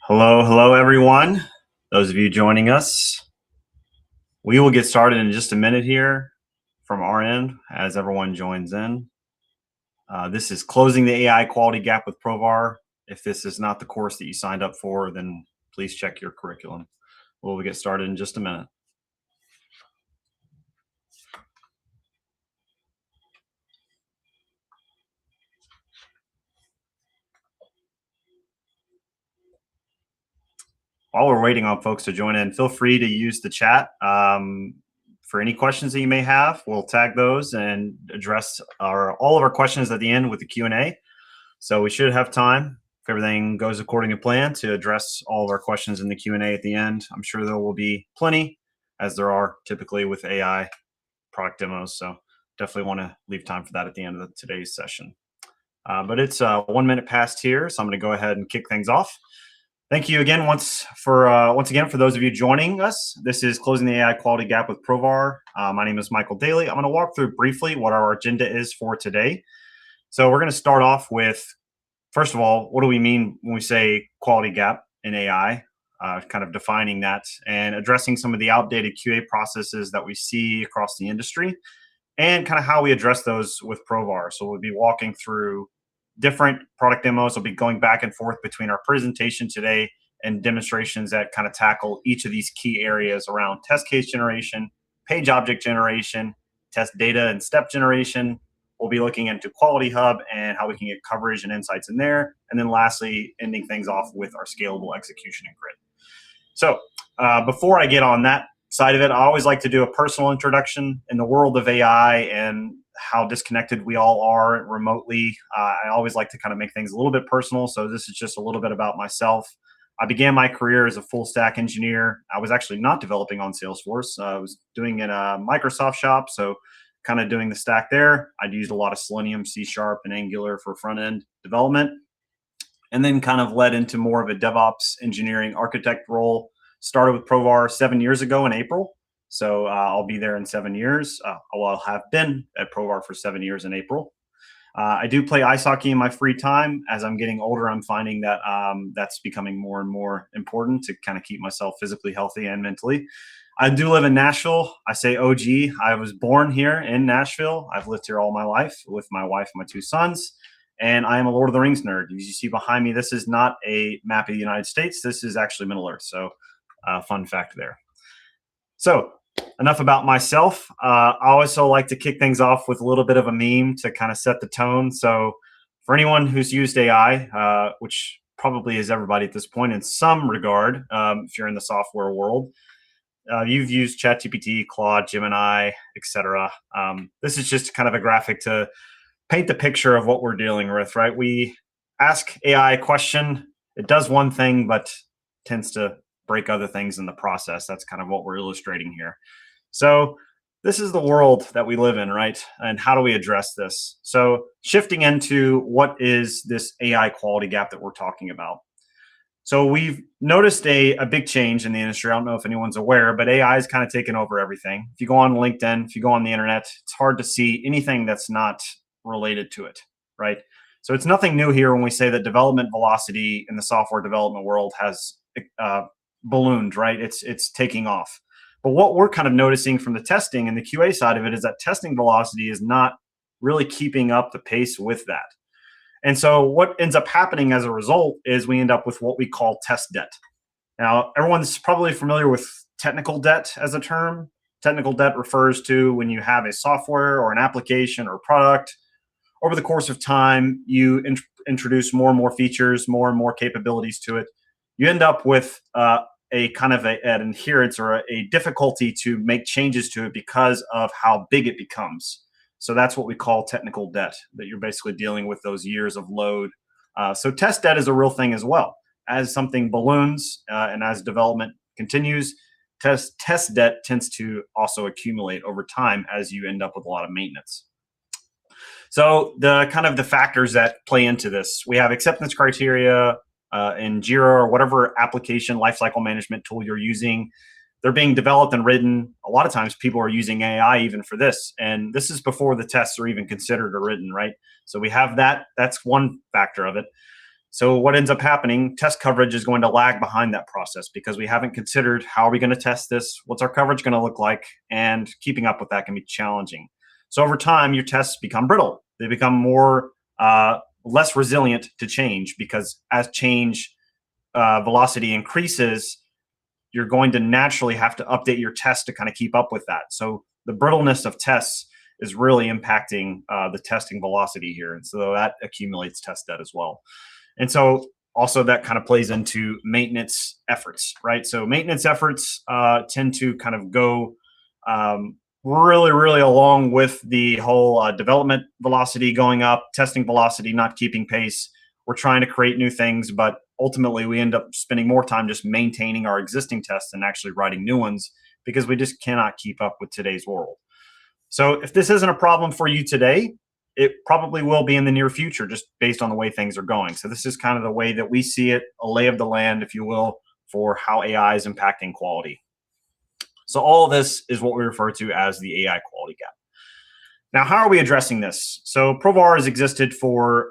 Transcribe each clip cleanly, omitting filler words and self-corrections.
Hello, everyone. Those of you joining us, we will get started in just a minute here from our end as everyone joins in. This is Closing the AI Quality Gap with Provar. If this is not the course that you signed up for, then please check your curriculum. We'll get started in just a minute. While we're waiting on folks to join in, feel free to use the chat for any questions that you may have. We'll tag those and address all of our questions at the end with the Q&A. So we should have time, if everything goes according to plan, to address all of our questions in the Q&A at the end. I'm sure there will be plenty, as there are typically with AI product demos. So definitely want to leave time for that at the end of today's session. But it's 1 minute past here, so I'm going to go ahead and kick things off. Thank you again once again for those of you joining us. This is Closing the AI Quality Gap with Provar. My name is Michael Dailey. I'm going to walk through briefly what our agenda is for today. So we're going to start off with, first of all, what do we mean when we say quality gap in AI? Kind of defining that and addressing some of the outdated QA processes that we see across the industry and kind of how we address those with Provar. So we'll be walking through different product demos. We'll be going back and forth between our presentation today and demonstrations that kind of tackle each of these key areas around test case generation, page object generation, test data and step generation. We'll be looking into Quality Hub and how we can get coverage and insights in there. And then lastly, ending things off with our scalable execution and grid. So before I get on that side of it, I always like to do a personal introduction in the world of AI and how disconnected we all are remotely. I always like to kind of make things a little bit personal. So this is just a little bit about myself. I began my career as a full stack engineer. I was actually not developing on Salesforce. I was doing in a Microsoft shop. So kind of doing the stack there. I'd used a lot of Selenium, C#, and Angular for front end development. And then kind of led into more of a DevOps engineering architect role. Started with Provar 7 years ago in April. So I'll be there in 7 years. I'll have been at Provar for 7 years in April. I do play ice hockey in my free time. As I'm getting older, I'm finding that that's becoming more and more important to kind of keep myself physically healthy and mentally. I do live in Nashville. I say OG. I was born here in Nashville. I've lived here all my life with my wife and my 2 sons. And I am a Lord of the Rings nerd. As you see behind me, this is not a map of the United States. This is actually Middle Earth. So fun fact there. So enough about myself. I also like to kick things off with a little bit of a meme to kind of set the tone. So for anyone who's used AI, which probably is everybody at this point in some regard, if you're in the software world, you've used ChatGPT, Claude, Gemini, etc. This is just kind of a graphic to paint the picture of what we're dealing with, right? We ask AI a question, it does one thing, but tends to break other things in the process. That's kind of what we're illustrating here. So this is the world that we live in, right? And how do we address this? So shifting into what is this AI quality gap that we're talking about? So we've noticed a big change in the industry. I don't know if anyone's aware, but AI is kind of taken over everything. If you go on LinkedIn, if you go on the internet, it's hard to see anything that's not related to it, right? So it's nothing new here when we say that development velocity in the software development world has ballooned, right? It's taking off. But what we're kind of noticing from the testing and the QA side of it is that testing velocity is not really keeping up the pace with that. And so what ends up happening as a result is we end up with what we call test debt. Now, everyone's probably familiar with technical debt as a term. Technical debt refers to when you have a software or an application or product. Over the course of time, you introduce more and more features, more and more capabilities to it. You end up with a kind of an adherence or a difficulty to make changes to it because of how big it becomes. So that's what we call technical debt, that you're basically dealing with those years of load. So test debt is a real thing as well. As something balloons and as development continues, test debt tends to also accumulate over time as you end up with a lot of maintenance. So the kind of the factors that play into this, we have acceptance criteria in Jira or whatever application lifecycle management tool you're using. They're being developed and written. A lot of times people are using AI even for this. And this is before the tests are even considered or written, right? So we have that. That's one factor of it. So what ends up happening, test coverage is going to lag behind that process because we haven't considered how are we going to test this, what's our coverage going to look like, and keeping up with that can be challenging. So over time, your tests become brittle. They become more less resilient to change because as change velocity increases, you're going to naturally have to update your test to kind of keep up with that. So the brittleness of tests is really impacting the testing velocity here. And so that accumulates test debt as well. And so also that kind of plays into maintenance efforts, right? So maintenance efforts tend to kind of go really, really along with the whole development velocity going up, testing velocity not keeping pace. We're trying to create new things, but ultimately we end up spending more time just maintaining our existing tests than actually writing new ones because we just cannot keep up with today's world. So if this isn't a problem for you today, it probably will be in the near future, just based on the way things are going. So this is kind of the way that we see it, a lay of the land, if you will, for how AI is impacting quality. So all of this is what we refer to as the AI quality gap. Now, how are we addressing this? So Provar has existed for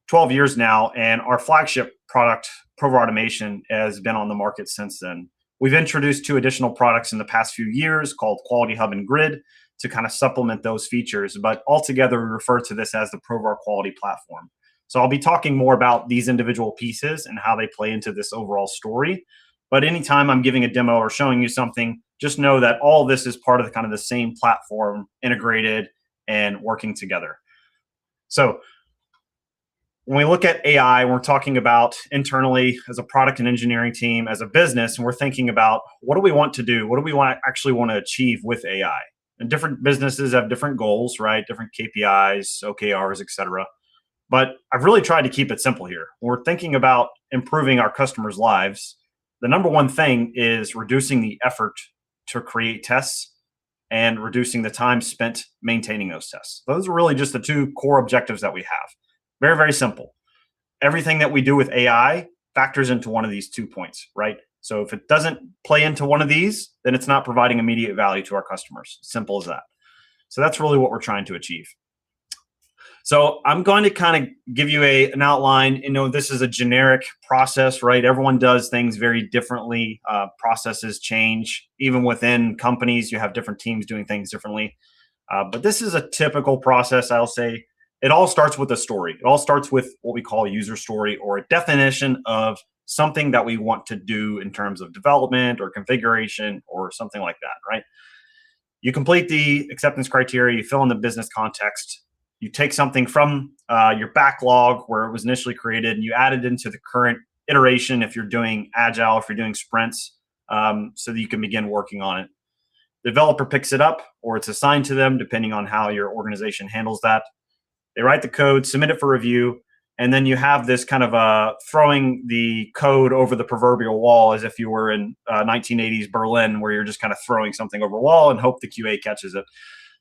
12 years now, and our flagship product, Provar Automation, has been on the market since then. We've introduced 2 additional products in the past few years called Quality Hub and Grid to kind of supplement those features, but altogether we refer to this as the Provar Quality Platform. So I'll be talking more about these individual pieces and how they play into this overall story. But anytime I'm giving a demo or showing you something, just know that all of this is part of the kind of the same platform, integrated and working together. So when we look at AI, we're talking about internally as a product and engineering team, as a business, and we're thinking about what do we want to do? What do we actually want to achieve with AI? And different businesses have different goals, right? Different KPIs, OKRs, et cetera. But I've really tried to keep it simple here. When we're thinking about improving our customers' lives, the number one thing is reducing the effort to create tests and reducing the time spent maintaining those tests. Those are really just the 2 core objectives that we have. Very, very simple. Everything that we do with AI factors into one of these 2 points, right? So if it doesn't play into one of these, then it's not providing immediate value to our customers. Simple as that. So that's really what we're trying to achieve. So I'm going to kind of give you an outline. This is a generic process, right? Everyone does things very differently. Processes change. Even within companies, you have different teams doing things differently. But this is a typical process, I'll say. It all starts with a story. It all starts with what we call a user story, or a definition of something that we want to do in terms of development or configuration or something like that, right? You complete the acceptance criteria, you fill in the business context, you take something from your backlog where it was initially created and you add it into the current iteration if you're doing agile, if you're doing sprints, so that you can begin working on it. The developer picks it up or it's assigned to them depending on how your organization handles that. They write the code, submit it for review, and then you have this kind of throwing the code over the proverbial wall as if you were in 1980s Berlin, where you're just kind of throwing something over a wall and hope the QA catches it.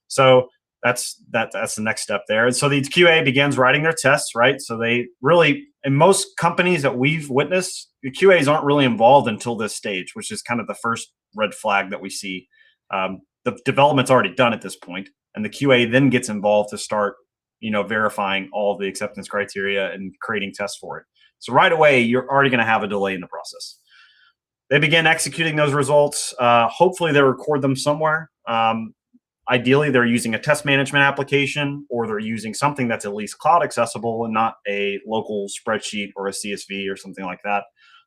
So that's the next step there. And so the QA begins writing their tests, right? So they really, in most companies that we've witnessed, the QAs aren't really involved until this stage, which is kind of the first red flag that we see. The development's already done at this point, and the QA then gets involved to start verifying all of the acceptance criteria and creating tests for it. So right away, you're already going to have a delay in the process. They begin executing those results. Hopefully they record them somewhere. Ideally, they're using a test management application, or they're using something that's at least cloud accessible and not a local spreadsheet or a CSV or something like that.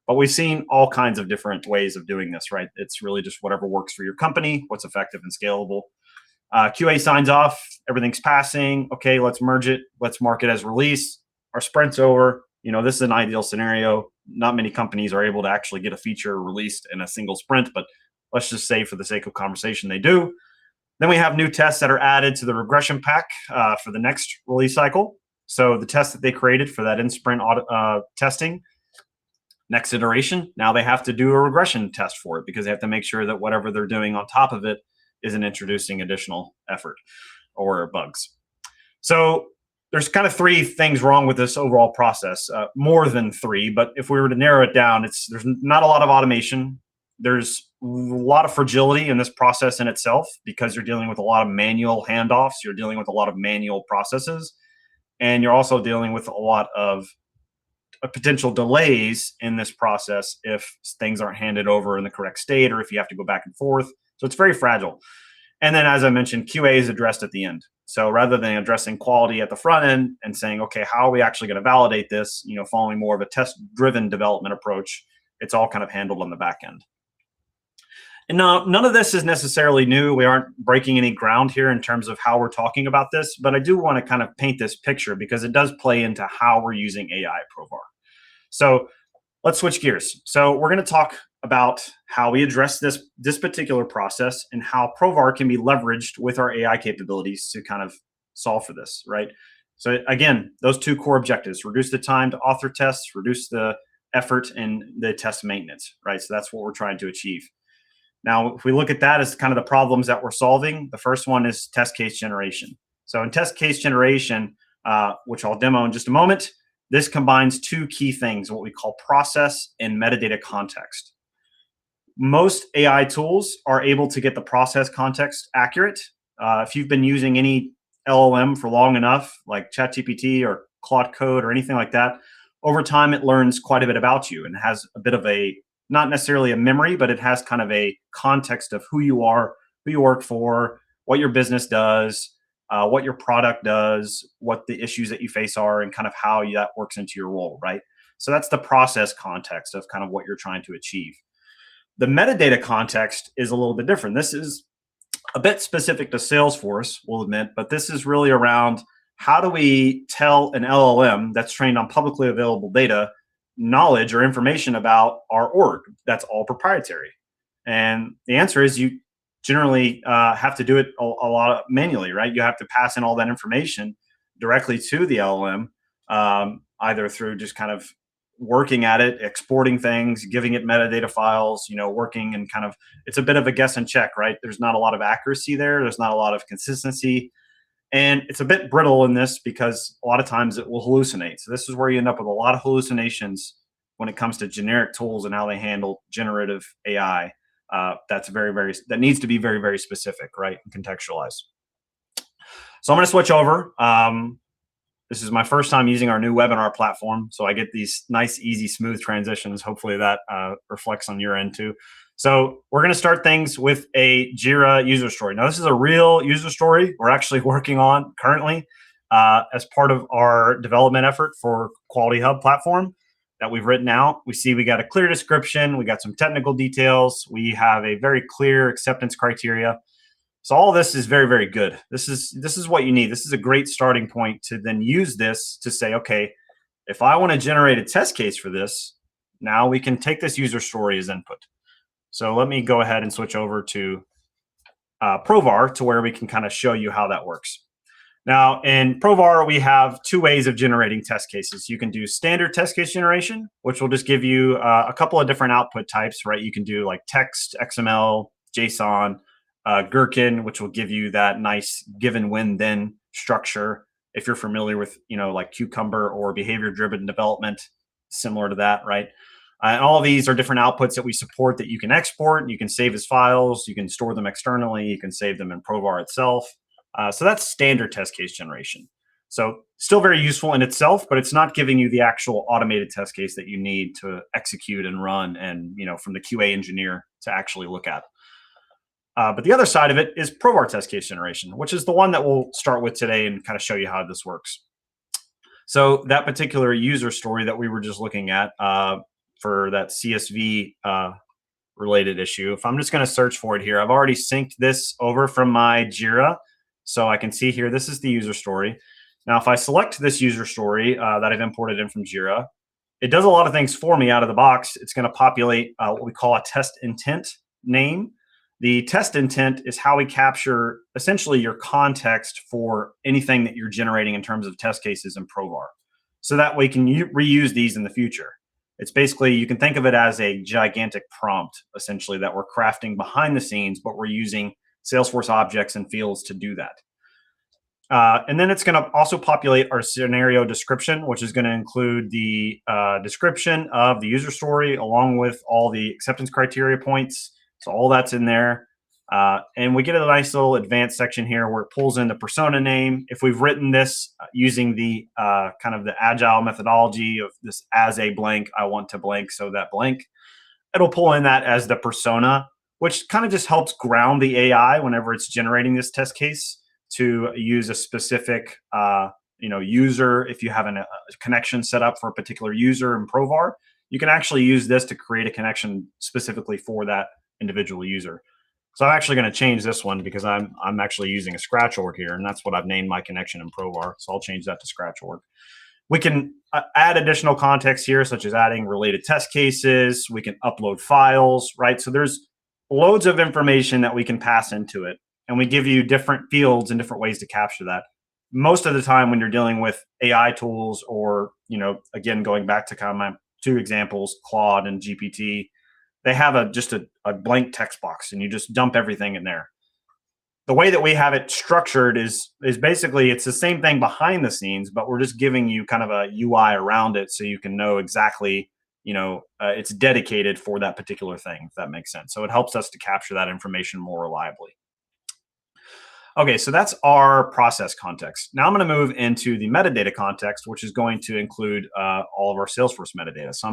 But we've seen all kinds of different ways of doing this, right? It's really just whatever works for your company, what's effective and scalable. QA signs off, everything's passing. Okay, let's merge it. Let's mark it as release. Our sprint's over. This is an ideal scenario. Not many companies are able to actually get a feature released in a single sprint, but let's just say for the sake of conversation, they do. Then we have new tests that are added to the regression pack for the next release cycle. So the test that they created for that in-sprint testing, next iteration, now they have to do a regression test for it because they have to make sure that whatever they're doing on top of it isn't introducing additional effort or bugs. So there's kind of 3 things wrong with this overall process, more than 3. But if we were to narrow it down, there's not a lot of automation. There's a lot of fragility in this process in itself because you're dealing with a lot of manual handoffs. You're dealing with a lot of manual processes. And you're also dealing with a lot of potential delays in this process if things aren't handed over in the correct state or if you have to go back and forth. So it's very fragile. And then, as I mentioned, QA is addressed at the end. So rather than addressing quality at the front end and saying, okay, how are we actually going to validate this, following more of a test-driven development approach, it's all kind of handled on the back end. And now, none of this is necessarily new. We aren't breaking any ground here in terms of how we're talking about this, but I do want to kind of paint this picture because it does play into how we're using AI at Provar. So let's switch gears. So we're going to talk about how we address this particular process and how Provar can be leveraged with our AI capabilities to kind of solve for this, right? So again, those two core objectives: reduce the time to author tests, reduce the effort in the test maintenance, right? So that's what we're trying to achieve. Now, if we look at that as kind of the problems that we're solving, the first one is test case generation. So in test case generation, which I'll demo in just a moment, this combines two key things, what we call process and metadata context. Most AI tools are able to get the process context accurate. If you've been using any LLM for long enough, like ChatGPT or Claude Code or anything like that, over time it learns quite a bit about you and has a bit of a, not necessarily a memory, but it has kind of a context of who you are, who you work for, what your business does, what your product does, what the issues that you face are, and kind of how that works into your role, right? So that's the process context of kind of what you're trying to achieve. The metadata context is a little bit different. This is a bit specific to Salesforce, we'll admit, but this is really around how do we tell an LLM that's trained on publicly available data knowledge or information about our org that's all proprietary? And the answer is you generally have to do it a lot manually, right? You have to pass in all that information directly to the LLM, either through just kind of working at it, exporting things, giving it metadata files, working and kind of, it's a bit of a guess and check, right? There's not a lot of accuracy there. There's not a lot of consistency. And it's a bit brittle in this because a lot of times it will hallucinate. So this is where you end up with a lot of hallucinations when it comes to generic tools and how they handle generative AI. That needs to be very, very specific, right? And contextualized. So I'm going to switch over. This is my first time using our new webinar platform, so I get these nice, easy, smooth transitions. Hopefully that reflects on your end too. So we're going to start things with a Jira user story. Now, this is a real user story we're actually working on currently as part of our development effort for Quality Hub platform that we've written out. We see we got a clear description. We got some technical details. We have a very clear acceptance criteria. So all this is very, very good. This is what you need. This is a great starting point to then use this to say, okay, if I want to generate a test case for this, now we can take this user story as input. So let me go ahead and switch over to Provar to where we can kind of show you how that works. Now in Provar, we have two ways of generating test cases. You can do standard test case generation, which will just give you a couple of different output types, right? You can do like text, XML, JSON, Gherkin, which will give you that nice given when then structure. If you're familiar with, like Cucumber or behavior-driven development, similar to that, right? And all of these are different outputs that we support that you can export, you can save as files, you can store them externally, you can save them in Provar itself. So that's standard test case generation. So still very useful in itself, but it's not giving you the actual automated test case that you need to execute and run and, from the QA engineer to actually look at. But the other side of it is Provar test case generation, which is the one that we'll start with today and kind of show you how this works. So that particular user story that we were just looking at for that CSV related issue, if I'm just going to search for it here, I've already synced this over from my Jira. So I can see here, this is the user story. Now, if I select this user story that I've imported in from Jira, it does a lot of things for me out of the box. It's going to populate what we call a test intent name. The test intent is how we capture essentially your context for anything that you're generating in terms of test cases in Provar. So that way you can reuse these in the future. It's basically, you can think of it as a gigantic prompt, essentially, that we're crafting behind the scenes, but we're using Salesforce objects and fields to do that. And then it's going to also populate our scenario description, which is going to include the description of the user story along with all the acceptance criteria points. So all that's in there. And we get a nice little advanced section here where it pulls in the persona name. If we've written this using the kind of the agile methodology of this as a blank, I want to blank, so that blank, it'll pull in that as the persona, which kind of just helps ground the AI whenever it's generating this test case to use a specific user. If you have a connection set up for a particular user in Provar, you can actually use this to create a connection specifically for that individual user. So I'm actually going to change this one because I'm actually using a Scratch org here, and that's what I've named my connection in Provar. So I'll change that to Scratch org. We can add additional context here, such as adding related test cases. We can upload files, right? So there's loads of information that we can pass into it, and we give you different fields and different ways to capture that. Most of the time when you're dealing with AI tools or, again, going back to kind of my two examples, Claude and GPT, they have just a blank text box and you just dump everything in there. The way that we have it structured is basically it's the same thing behind the scenes, but we're just giving you kind of a UI around it so you can know exactly, it's dedicated for that particular thing, if that makes sense. So it helps us to capture that information more reliably. Okay, so that's our process context. Now I'm going to move into the metadata context, which is going to include all of our Salesforce metadata. So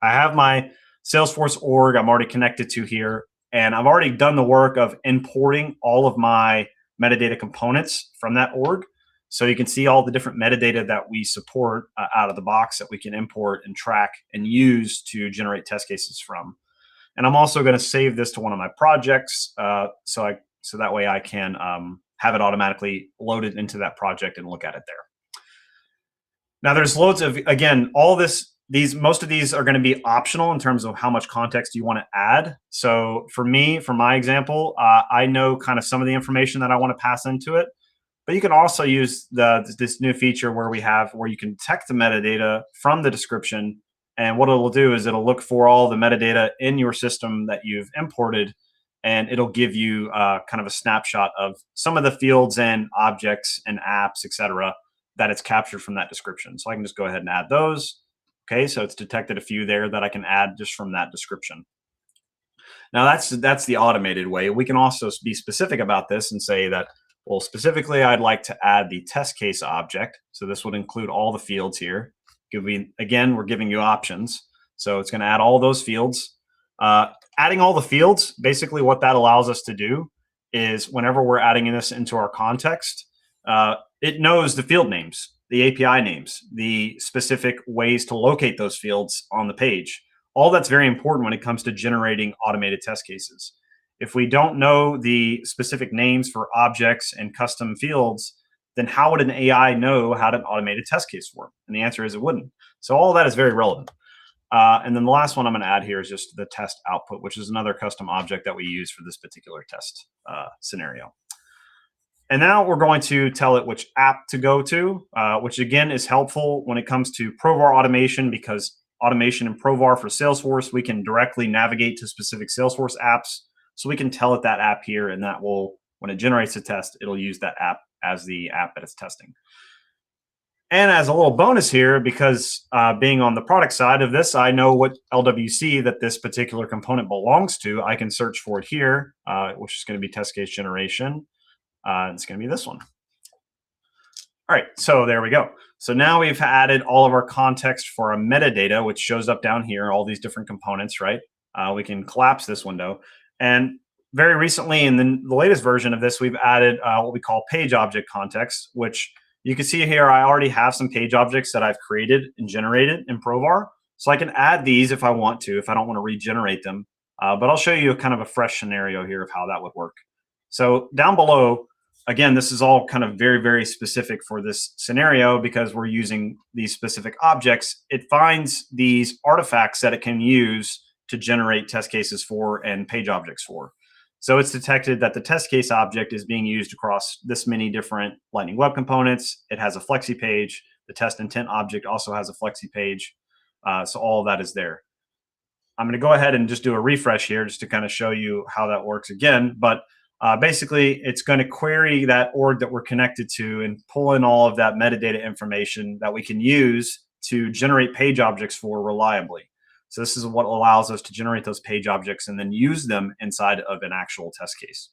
I have my Salesforce org I'm already connected to here, and I've already done the work of importing all of my metadata components from that org. So you can see all the different metadata that we support out of the box that we can import and track and use to generate test cases from. And I'm also going to save this to one of my projects so that way I can have it automatically loaded into that project and look at it there. Now there's loads of, again, most of these are going to be optional in terms of how much context you want to add. So for my example, I know kind of some of the information that I want to pass into it, but you can also use this new feature where you can detect the metadata from the description. And what it will do is it'll look for all the metadata in your system that you've imported, and it'll give you kind of a snapshot of some of the fields and objects and apps, etc., that it's captured from that description. So I can just go ahead and add those. Okay, so it's detected a few there that I can add just from that description. Now that's the automated way. We can also be specific about this and say that, well, specifically, I'd like to add the test case object. So this would include all the fields here. Again, we're giving you options. So it's going to add all those fields. Adding all the fields, basically what that allows us to do is whenever we're adding this into our context, it knows the field names, the API names, the specific ways to locate those fields on the page. All that's very important when it comes to generating automated test cases. If we don't know the specific names for objects and custom fields, then how would an AI know how to automate a test case for it? And the answer is it wouldn't. So all of that is very relevant. And then the last one I'm going to add here is just the test output, which is another custom object that we use for this particular test scenario. And now we're going to tell it which app to go to, which again is helpful when it comes to Provar automation, because automation in Provar for Salesforce, we can directly navigate to specific Salesforce apps. So we can tell it that app here, and that will, when it generates a test, it'll use that app as the app that it's testing. And as a little bonus here, because being on the product side of this, I know what LWC that this particular component belongs to. I can search for it here, which is going to be test case generation. It's going to be this one. All right, so there we go. So now we've added all of our context for our metadata, which shows up down here, all these different components, right? We can collapse this window. And very recently, in the latest version of this, we've added what we call page object context, which you can see here, I already have some page objects that I've created and generated in Provar. So I can add these if I want to, if I don't want to regenerate them. But I'll show you kind of a fresh scenario here of how that would work. So down below, again, this is all kind of very, very specific for this scenario because we're using these specific objects. It finds these artifacts that it can use to generate test cases for and page objects for. So it's detected that the test case object is being used across this many different Lightning Web components. It has a flexi page. The test intent object also has a flexi page. So all of that is there. I'm going to go ahead and just do a refresh here just to kind of show you how that works again. But basically, it's going to query that org that we're connected to and pull in all of that metadata information that we can use to generate page objects for reliably. So this is what allows us to generate those page objects and then use them inside of an actual test case.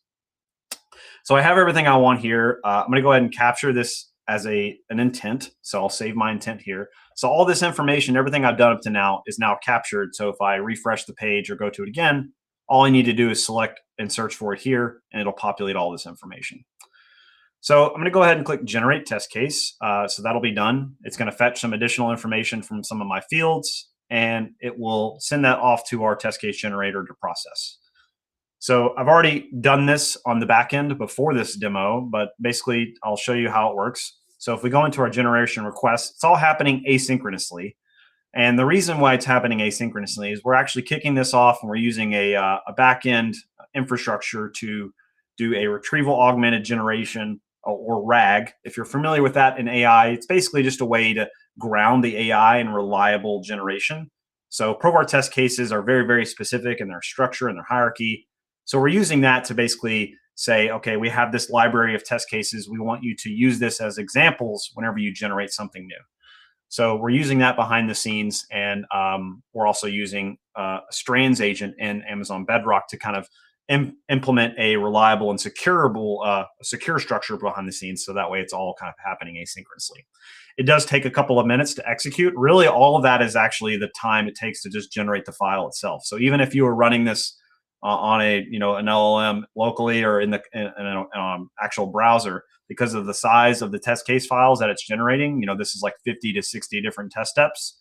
So I have everything I want here. I'm going to go ahead and capture this as an intent. So I'll save my intent here. So all this information, everything I've done up to now is now captured. So if I refresh the page or go to it again, all I need to do is select and search for it here, and it'll populate all this information. So I'm going to go ahead and click Generate Test Case. So that'll be done. It's going to fetch some additional information from some of my fields, and it will send that off to our test case generator to process. So I've already done this on the back end before this demo, but basically I'll show you how it works. So if we go into our generation request, it's all happening asynchronously. And the reason why it's happening asynchronously is we're actually kicking this off and we're using a back-end infrastructure to do a retrieval augmented generation, or RAG. If you're familiar with that in AI, it's basically just a way to ground the AI in reliable generation. So Provar test cases are very, very specific in their structure and their hierarchy. So we're using that to basically say, okay, we have this library of test cases. We want you to use this as examples whenever you generate something new. So we're using that behind the scenes, and we're also using a strands agent in Amazon Bedrock to kind of implement a reliable and secure structure behind the scenes. So that way it's all kind of happening asynchronously. It does take a couple of minutes to execute. Really, all of that is actually the time it takes to just generate the file itself. So even if you were running this on an LLM locally or in an actual browser, because of the size of the test case files that it's generating, this is like 50 to 60 different test steps.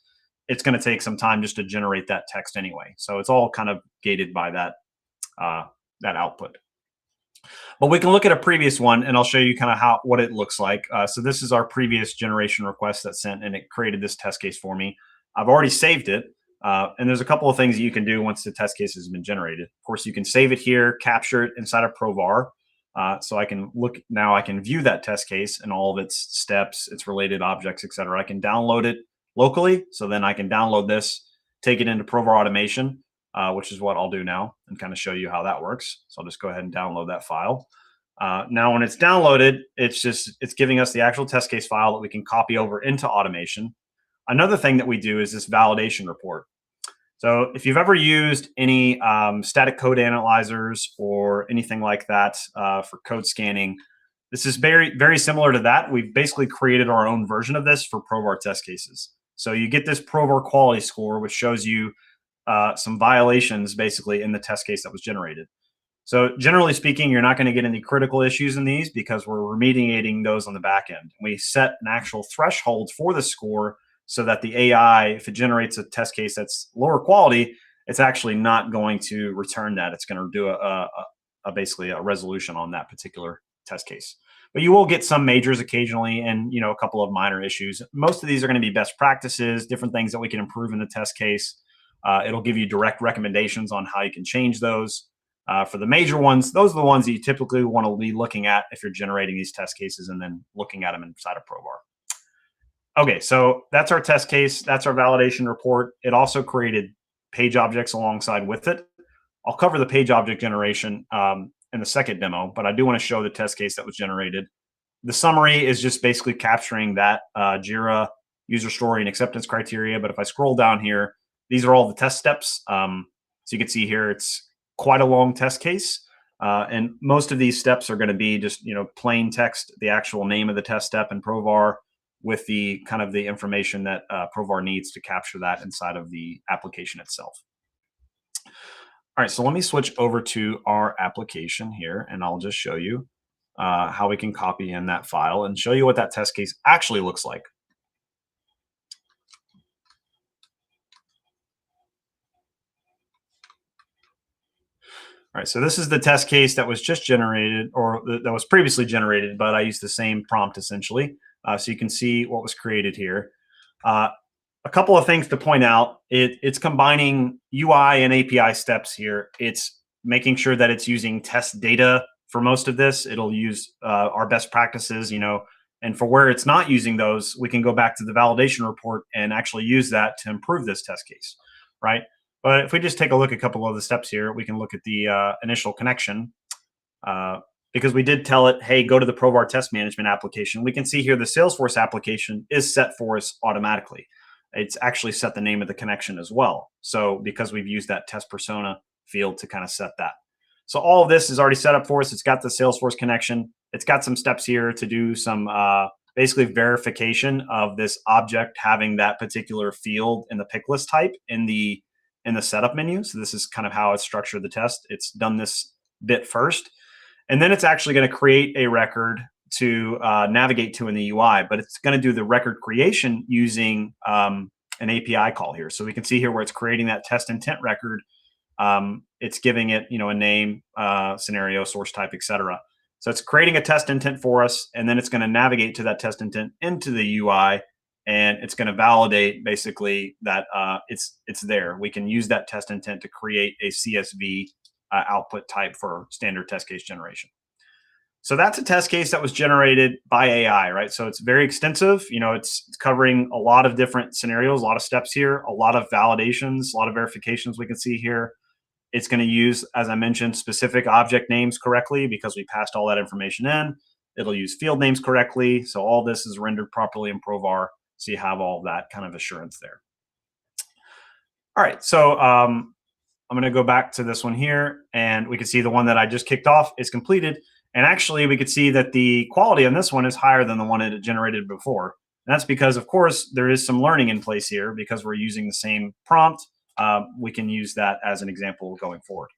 It's going to take some time just to generate that text anyway. So it's all kind of gated by that output. But we can look at a previous one, and I'll show you kind of what it looks like. So this is our previous generation request that sent, and it created this test case for me. I've already saved it. And there's a couple of things that you can do once the test case has been generated. Of course, you can save it here, capture it inside of Provar. So I can I can view that test case and all of its steps, its related objects, etc. I can download it locally. So then I can download this, take it into Provar Automation, which is what I'll do now, and kind of show you how that works. So I'll just go ahead and download that file. Now, when it's downloaded, it's giving us the actual test case file that we can copy over into automation. Another thing that we do is this validation report. So if you've ever used any static code analyzers or anything like that for code scanning, this is very, very similar to that. We've basically created our own version of this for Provar test cases. So you get this Provar quality score, which shows you some violations basically in the test case that was generated. So generally speaking, you're not going to get any critical issues in these because we're remediating those on the back end. We set an actual threshold for the score so that the AI, if it generates a test case that's lower quality, it's actually not going to return that. It's going to do basically a resolution on that particular test case. But you will get some majors occasionally and a couple of minor issues. Most of these are going to be best practices, different things that we can improve in the test case. It'll give you direct recommendations on how you can change those. For the major ones, those are the ones that you typically want to be looking at if you're generating these test cases and then looking at them inside of Provar. Okay, so that's our test case. That's our validation report. It also created page objects alongside with it. I'll cover the page object generation in the second demo, but I do want to show the test case that was generated. The summary is just basically capturing that JIRA user story and acceptance criteria. But if I scroll down here, these are all the test steps. So you can see here, it's quite a long test case. And most of these steps are going to be just, plain text, the actual name of the test step in Provar, with the kind of the information that Provar needs to capture that inside of the application itself. All right, so let me switch over to our application here, and I'll just show you how we can copy in that file and show you what that test case actually looks like. All right, so this is the test case that was just generated, or that was previously generated, but I used the same prompt essentially. So you can see what was created here. A couple of things to point out. It's combining UI and API steps here. It's making sure that it's using test data for most of this. It'll use our best practices, and for where it's not using those, we can go back to the validation report and actually use that to improve this test case, right? But if we just take a look at a couple of the steps here, we can look at the initial connection. Because we did tell it, hey, go to the Provar test management application. We can see here the Salesforce application is set for us automatically. It's actually set the name of the connection as well. So because we've used that test persona field to kind of set that. So all of this is already set up for us. It's got the Salesforce connection. It's got some steps here to do some basically verification of this object having that particular field in the pick list type in the setup menu. So this is kind of how it's structured the test. It's done this bit first, and then it's actually going to create a record to navigate to in the UI, but it's going to do the record creation using an API call here. So we can see here where it's creating that test intent record. It's giving it, a name, scenario, source type, etc. So it's creating a test intent for us, and then it's going to navigate to that test intent into the UI, and it's going to validate basically that it's there. We can use that test intent to create a CSV output type for standard test case generation. So that's a test case that was generated by AI, right? So it's very extensive. It's covering a lot of different scenarios, a lot of steps here, a lot of validations, a lot of verifications we can see here. It's going to use, as I mentioned, specific object names correctly because we passed all that information in. It'll use field names correctly. So all this is rendered properly in Provar. So you have all that kind of assurance there. All right, so I'm going to go back to this one here, and we can see the one that I just kicked off is completed. And actually, we could see that the quality on this one is higher than the one it generated before. And that's because, of course, there is some learning in place here because we're using the same prompt. We can use that as an example going forward.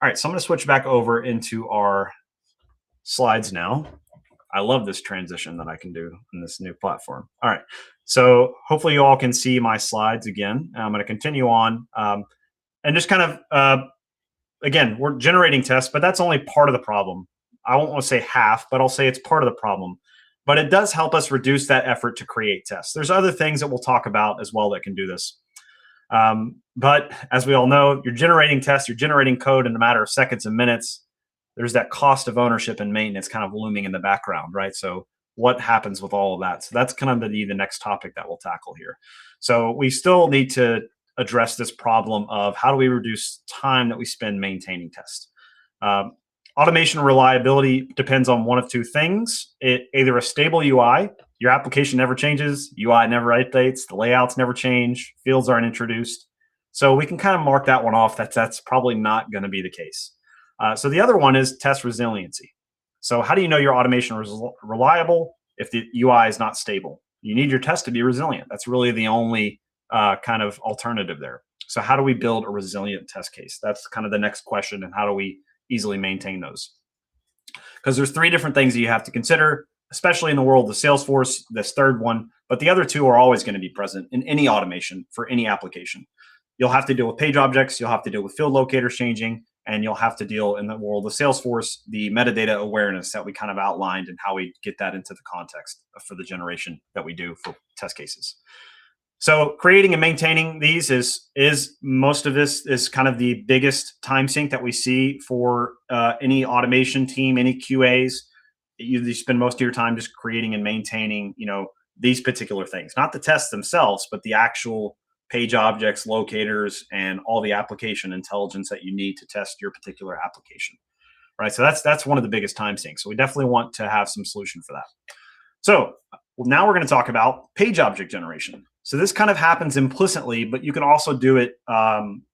All right, so I'm going to switch back over into our slides now. I love this transition that I can do in this new platform. All right, so hopefully you all can see my slides again. I'm going to continue on and just kind of, again, we're generating tests, but that's only part of the problem. I won't want to say half, but I'll say it's part of the problem. But it does help us reduce that effort to create tests. There's other things that we'll talk about as well that can do this. But as we all know, you're generating tests, you're generating code in a matter of seconds and minutes. There's that cost of ownership and maintenance kind of looming in the background, right? So what happens with all of that? So that's kind of the next topic that we'll tackle here. So we still need to address this problem of how do we reduce time that we spend maintaining tests. Automation reliability depends on one of two things. Either a stable UI, your application never changes, UI never updates, the layouts never change, fields aren't introduced. So we can kind of mark that one off. That's probably not going to be the case. So the other one is test resiliency. So how do you know your automation is reliable if the UI is not stable? You need your test to be resilient. That's really the only kind of alternative there. So how do we build a resilient test case? That's kind of the next question, and how do we easily maintain those? Because there's three different things that you have to consider, especially in the world of Salesforce, this third one, but the other two are always going to be present in any automation for any application. You'll have to deal with page objects, you'll have to deal with field locators changing, and you'll have to deal in the world of Salesforce, the metadata awareness that we kind of outlined and how we get that into the context for the generation that we do for test cases. So creating and maintaining these is most of this is kind of the biggest time sink that we see for any automation team, any QAs. You spend most of your time just creating and maintaining, these particular things, not the tests themselves, but the actual page objects, locators, and all the application intelligence that you need to test your particular application, right? So that's one of the biggest time sinks. So we definitely want to have some solution for that. So now we're going to talk about page object generation. So this kind of happens implicitly, but you can also do it.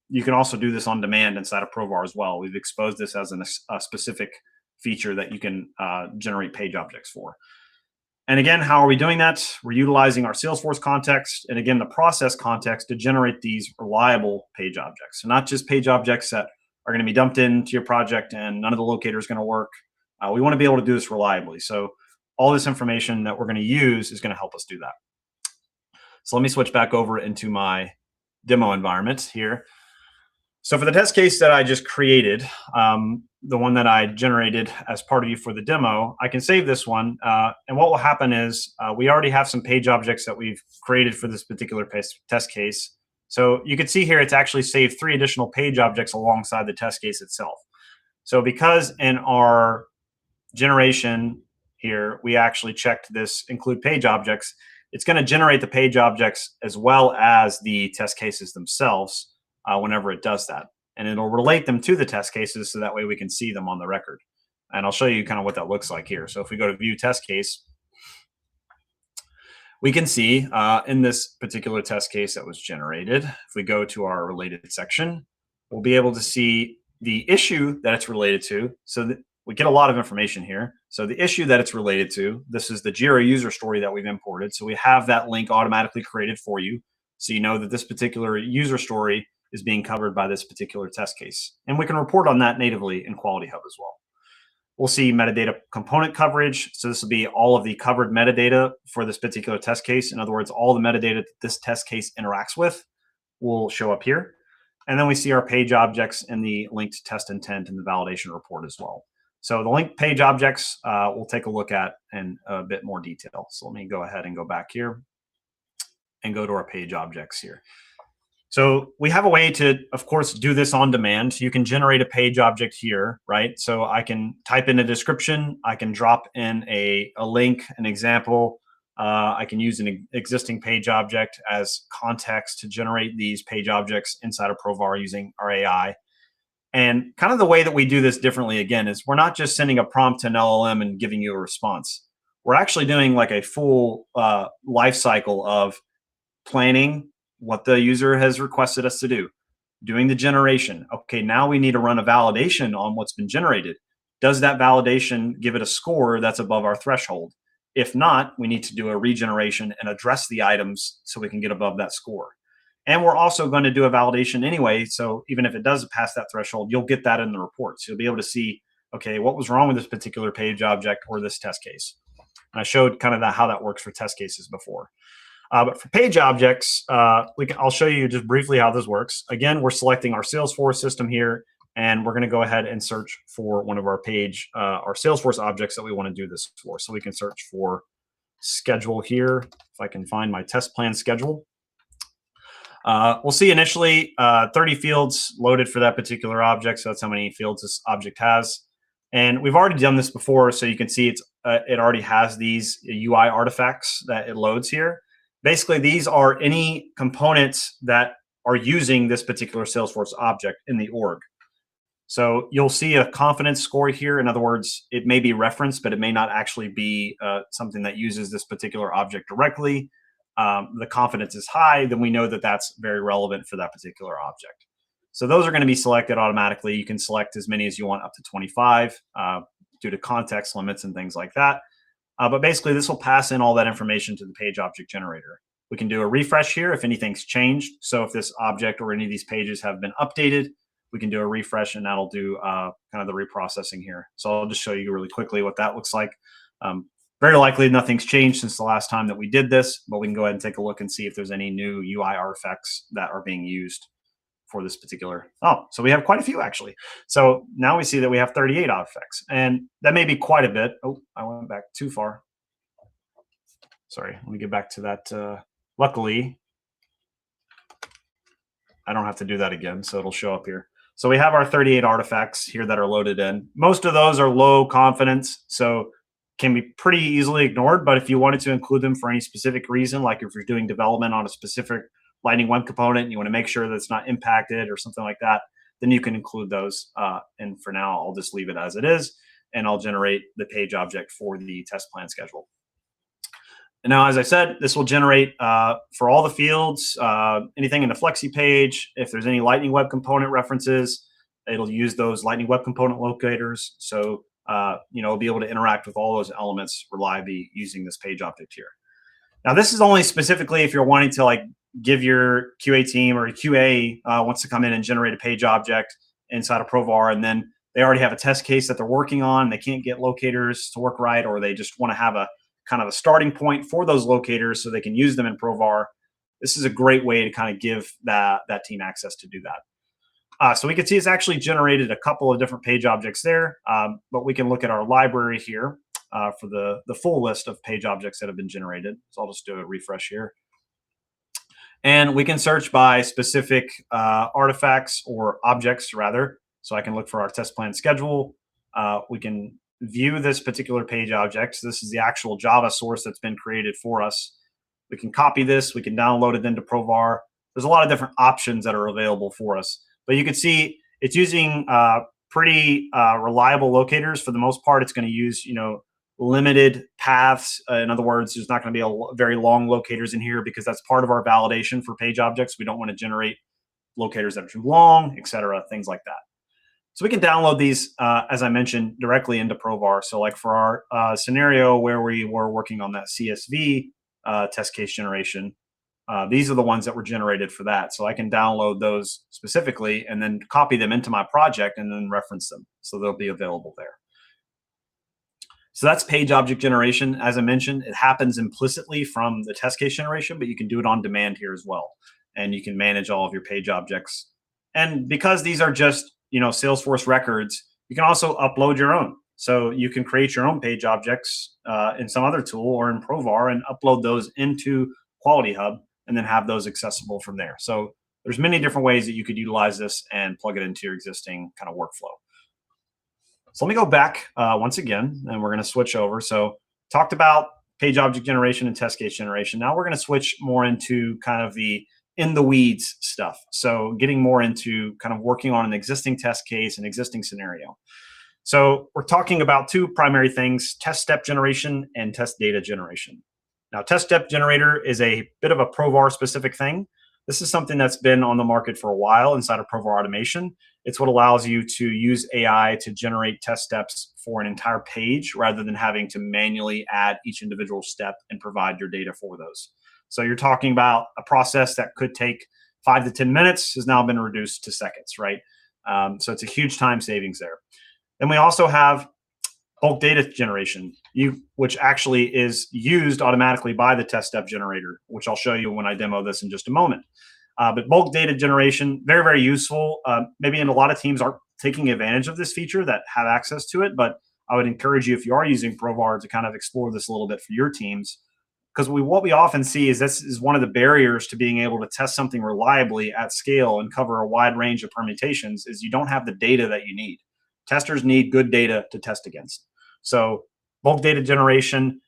You can also do this on demand inside of Provar as well. We've exposed this as a specific feature that you can generate page objects for. And again, how are we doing that? We're utilizing our Salesforce context and again, the process context to generate these reliable page objects. So not just page objects that are going to be dumped into your project and none of the locator is going to work. We want to be able to do this reliably. So all this information that we're going to use is going to help us do that. So let me switch back over into my demo environment here. So for the test case that I just created, the one that I generated as part of you for the demo, I can save this one. And what will happen is we already have some page objects that we've created for this particular test case. So you can see here, it's actually saved 3 additional page objects alongside the test case itself. So because in our generation here, we actually checked this include page objects, it's going to generate the page objects as well as the test cases themselves whenever it does that. And it'll relate them to the test cases so that way we can see them on the record. And I'll show you kind of what that looks like here. So if we go to view test case, we can see in this particular test case that was generated, if we go to our related section, we'll be able to see the issue that it's related to. So that we get a lot of information here. So the issue that it's related to, this is the Jira user story that we've imported. So we have that link automatically created for you. So you know that this particular user story is being covered by this particular test case. And we can report on that natively in Quality Hub as well. We'll see metadata component coverage. So this will be all of the covered metadata for this particular test case. In other words, all the metadata that this test case interacts with will show up here. And then we see our page objects and the linked test intent in the validation report as well. So the linked page objects we'll take a look at in a bit more detail. So let me go ahead and go back here and go to our page objects here. So we have a way to, of course, do this on demand. You can generate a page object here, right? So I can type in a description. I can drop in a link, an example. I can use an existing page object as context to generate these page objects inside of Provar using our AI. And kind of the way that we do this differently, again, is we're not just sending a prompt to an LLM and giving you a response. We're actually doing like a full life cycle of planning what the user has requested us to do, doing the generation. Okay, now we need to run a validation on what's been generated. Does that validation give it a score that's above our threshold? If not, we need to do a regeneration and address the items so we can get above that score. And we're also going to do a validation anyway. So even if it does pass that threshold, you'll get that in the report. So you'll be able to see, okay, what was wrong with this particular page object or this test case. And I showed kind of how that works for test cases before. But for page objects, I'll show you just briefly how this works. Again, we're selecting our Salesforce system here, and we're going to go ahead and search for one of our our Salesforce objects that we want to do this for. So we can search for schedule here. If I can find my test plan schedule. We'll see initially 30 fields loaded for that particular object. So that's how many fields this object has. And we've already done this before, so you can see it already has these UI artifacts that it loads here. Basically, these are any components that are using this particular Salesforce object in the org. So you'll see a confidence score here. In other words, it may be referenced, but it may not actually be something that uses this particular object directly. The confidence is high, then we know that that's very relevant for that particular object. So those are going to be selected automatically. You can select as many as you want, up to 25, due to context limits and things like that. But basically, this will pass in all that information to the page object generator. We can do a refresh here if anything's changed. So if this object or any of these pages have been updated, we can do a refresh, and that'll do kind of the reprocessing here. So I'll just show you really quickly what that looks like. Very likely nothing's changed since the last time that we did this, but we can go ahead and take a look and see if there's any new UI artifacts that are being used for this particular. Oh, so we have quite a few actually. So now we see that we have 38 artifacts, and that may be quite a bit. Oh, I went back too far. Sorry, let me get back to that. Luckily, I don't have to do that again, so it'll show up here. So we have our 38 artifacts here that are loaded in. Most of those are low confidence, so can be pretty easily ignored. But if you wanted to include them for any specific reason, like if you're doing development on a specific Lightning Web component and you want to make sure that it's not impacted or something like that, then you can include those. And for now, I'll just leave it as it is, and I'll generate the page object for the test plan schedule. And now, as I said, this will generate for all the fields, anything in the Flexi page. If there's any Lightning Web component references, it'll use those Lightning Web component locators. So, it'll be able to interact with all those elements reliably using this page object here. Now, this is only specifically if you're wanting to give your QA team, or QA wants to come in and generate a page object inside of Provar, and then they already have a test case that they're working on. They can't get locators to work right, or they just want to have a kind of a starting point for those locators so they can use them in Provar. This is a great way to kind of give that team access to do that. So we can see it's actually generated a couple of different page objects there, but we can look at our library here for the full list of page objects that have been generated. So I'll just do a refresh here. And we can search by specific artifacts, or objects rather. So I can look for our test plan schedule. We can view this particular page object. So this is the actual Java source that's been created for us. We can copy this. We can download it into Provar. There's a lot of different options that are available for us. But you can see it's using pretty reliable locators. For the most part, it's going to use limited paths. In other words, there's not going to be a very long locators in here, because that's part of our validation for page objects. We don't want to generate locators that are too long, etc., things like that. So we can download these, as I mentioned, directly into Provar. So like for our scenario where we were working on that CSV test case generation, these are the ones that were generated for that. So I can download those specifically and then copy them into my project and then reference them. So they'll be available there. So that's page object generation. As I mentioned, it happens implicitly from the test case generation, but you can do it on demand here as well. And you can manage all of your page objects. And because these are just, Salesforce records, you can also upload your own. So you can create your own page objects in some other tool or in Provar and upload those into Quality Hub and then have those accessible from there. So there's many different ways that you could utilize this and plug it into your existing kind of workflow. So let me go back once again, and we're going to switch over. So talked about page object generation and test case generation. Now we're going to switch more into kind of the in the weeds stuff. So getting more into kind of working on an existing test case, an existing scenario. So we're talking about two primary things: test step generation and test data generation. Now, test step generator is a bit of a Provar specific thing. This is something that's been on the market for a while inside of Provar automation. It's what allows you to use AI to generate test steps for an entire page rather than having to manually add each individual step and provide your data for those. So you're talking about a process that could take 5 to 10 minutes has now been reduced to seconds, right? So it's a huge time savings there. Then we also have bulk data generation, which actually is used automatically by the test step generator, which I'll show you when I demo this in just a moment. But bulk data generation, very, very useful. Maybe in a lot of teams aren't taking advantage of this feature that have access to it, but I would encourage you, if you are using Provar, to kind of explore this a little bit for your teams. Because what we often see is this is one of the barriers to being able to test something reliably at scale and cover a wide range of permutations is you don't have the data that you need. Testers need good data to test against. So bulk data generation,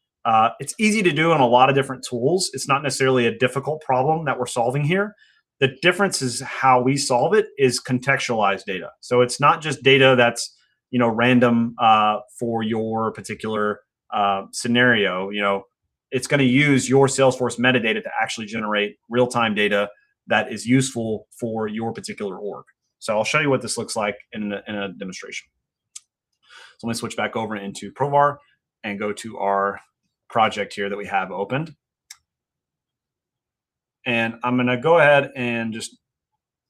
it's easy to do in a lot of different tools. It's not necessarily a difficult problem that we're solving here. The difference is how we solve it is contextualized data. So it's not just data that's random for your particular scenario. It's going to use your Salesforce metadata to actually generate real-time data that is useful for your particular org. So I'll show you what this looks like in a demonstration. So let me switch back over into Provar and go to our project here that we have opened. And I'm going to go ahead and just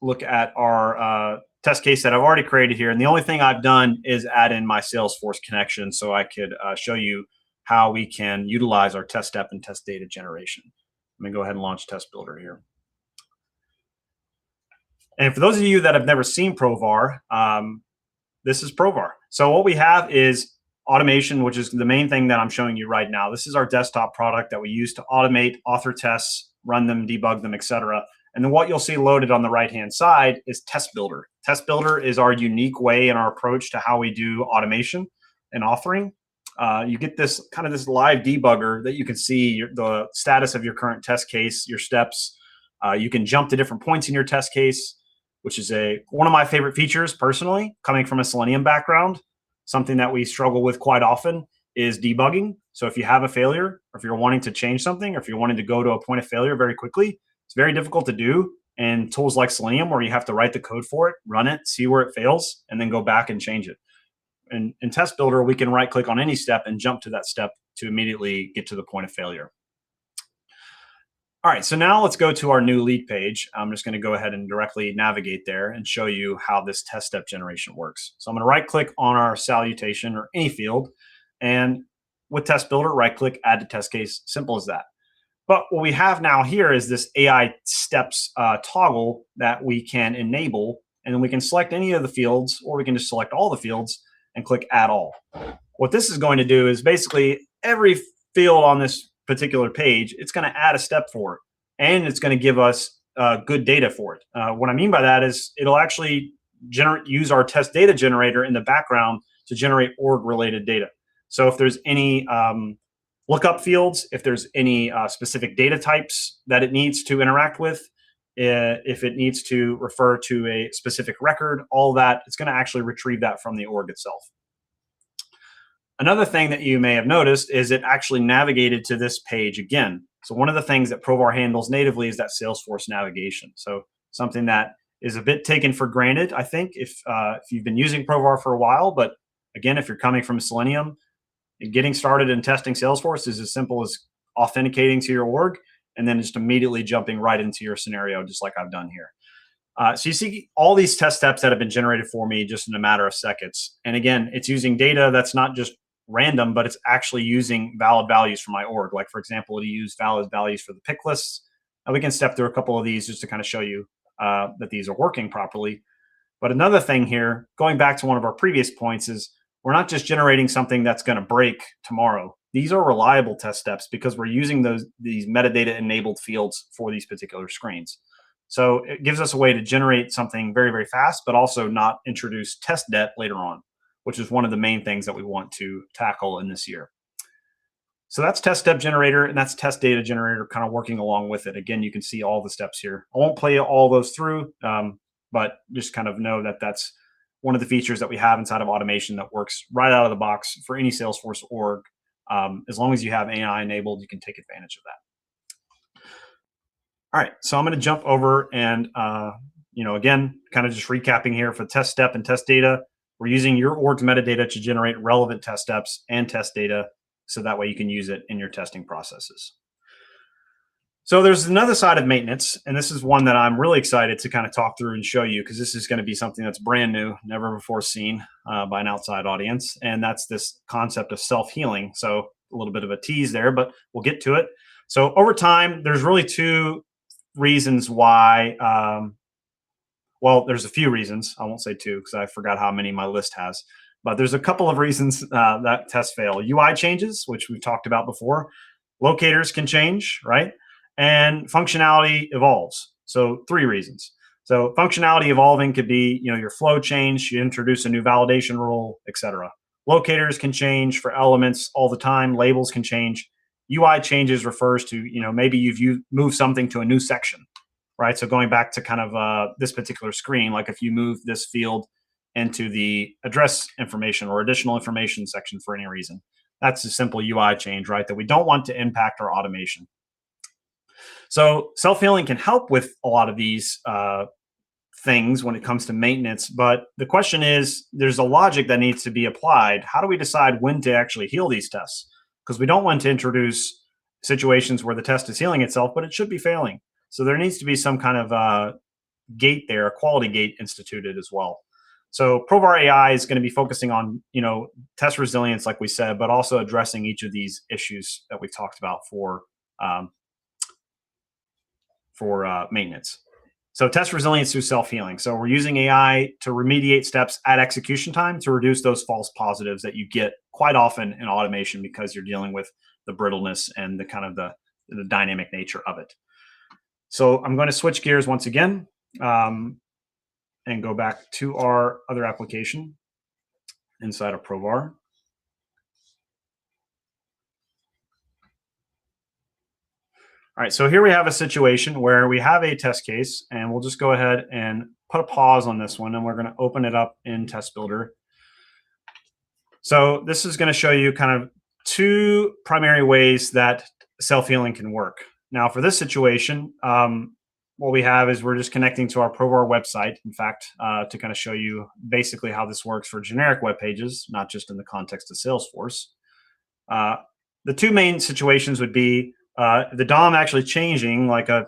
look at our test case that I've already created here. And the only thing I've done is add in my Salesforce connection so I could show you how we can utilize our test step and test data generation. Let me go ahead and launch Test Builder here. And for those of you that have never seen Provar, this is Provar. So what we have is automation, which is the main thing that I'm showing you right now. This is our desktop product that we use to automate, author tests, run them, debug them, etc. And then what you'll see loaded on the right-hand side is Test Builder. Test Builder is our unique way in our approach to how we do automation and authoring. You get this live debugger that you can see the status of your current test case, your steps. You can jump to different points in your test case, which is one of my favorite features personally, coming from a Selenium background. Something that we struggle with quite often is debugging. So if you have a failure, or if you're wanting to change something, or if you're wanting to go to a point of failure very quickly, it's very difficult to do in tools like Selenium, where you have to write the code for it, run it, see where it fails, and then go back and change it. In Test Builder, we can right-click on any step and jump to that step to immediately get to the point of failure. All right, so now let's go to our new lead page. I'm just going to go ahead and directly navigate there and show you how this test step generation works. So I'm going to right-click on our salutation or any field, and with Test Builder, right-click, add to test case, simple as that. But what we have now here is this AI steps toggle that we can enable, and then we can select any of the fields, or we can just select all the fields and click Add All. What this is going to do is basically every field on this particular page, it's going to add a step for it, and it's going to give us good data for it. What I mean by that is it'll actually use our test data generator in the background to generate org-related data. So if there's any lookup fields, if there's any specific data types that it needs to interact with, if it needs to refer to a specific record, all that, it's going to actually retrieve that from the org itself. Another thing that you may have noticed is it actually navigated to this page again. So one of the things that Provar handles natively is that Salesforce navigation. So something that is a bit taken for granted, I think, if you've been using Provar for a while. But again, if you're coming from Selenium, getting started in testing Salesforce is as simple as authenticating to your org and then just immediately jumping right into your scenario, just like I've done here. So you see all these test steps that have been generated for me just in a matter of seconds. And again, it's using data that's not just random, but it's actually using valid values for my org. Like, for example, to use valid values for the pick lists. And we can step through a couple of these just to kind of show you that these are working properly. But another thing here, going back to one of our previous points, is we're not just generating something that's going to break tomorrow. These are reliable test steps because we're using these metadata enabled fields for these particular screens. So it gives us a way to generate something very, very fast, but also not introduce test debt later on, which is one of the main things that we want to tackle in this year. So that's test step generator, and that's test data generator kind of working along with it. Again, you can see all the steps here. I won't play all those through, but just kind of know that that's one of the features that we have inside of automation that works right out of the box for any Salesforce org. As long as you have AI enabled, you can take advantage of that. All right, so I'm going to jump over and, again, kind of just recapping here for test step and test data. We're using your org's metadata to generate relevant test steps and test data, so that way you can use it in your testing processes. So there's another side of maintenance, and this is one that I'm really excited to kind of talk through and show you, because this is going to be something that's brand new, never before seen by an outside audience, and that's this concept of self-healing. So a little bit of a tease there, but we'll get to it. So over time, there's really two reasons why. Well, there's a few reasons. I won't say two because I forgot how many my list has. But there's a couple of reasons that tests fail. UI changes, which we've talked about before. Locators can change, right? And functionality evolves. So 3 reasons. So functionality evolving could be, your flow change, you introduce a new validation rule, etc. Locators can change for elements all the time. Labels can change. UI changes refers to, maybe you've moved something to a new section, right? So going back to kind of this particular screen, like if you move this field into the address information or additional information section for any reason, that's a simple UI change, right? That we don't want to impact our automation. So self-healing can help with a lot of these things when it comes to maintenance. But the question is, there's a logic that needs to be applied. How do we decide when to actually heal these tests? Because we don't want to introduce situations where the test is healing itself, but it should be failing. So there needs to be some kind of gate there, a quality gate instituted as well. So Provar AI is going to be focusing on, test resilience, like we said, but also addressing each of these issues that we've talked about for maintenance. So test resilience through self-healing. So we're using AI to remediate steps at execution time to reduce those false positives that you get quite often in automation because you're dealing with the brittleness and the kind of the dynamic nature of it. So I'm going to switch gears once again and go back to our other application inside of Provar. All right, so here we have a situation where we have a test case, and we'll just go ahead and put a pause on this one, and we're going to open it up in Test Builder. So this is going to show you kind of 2 primary ways that self-healing can work. Now, for this situation, what we have is we're just connecting to our Provar website, in fact, to kind of show you basically how this works for generic web pages, not just in the context of Salesforce. The 2 main situations would be the DOM actually changing, like a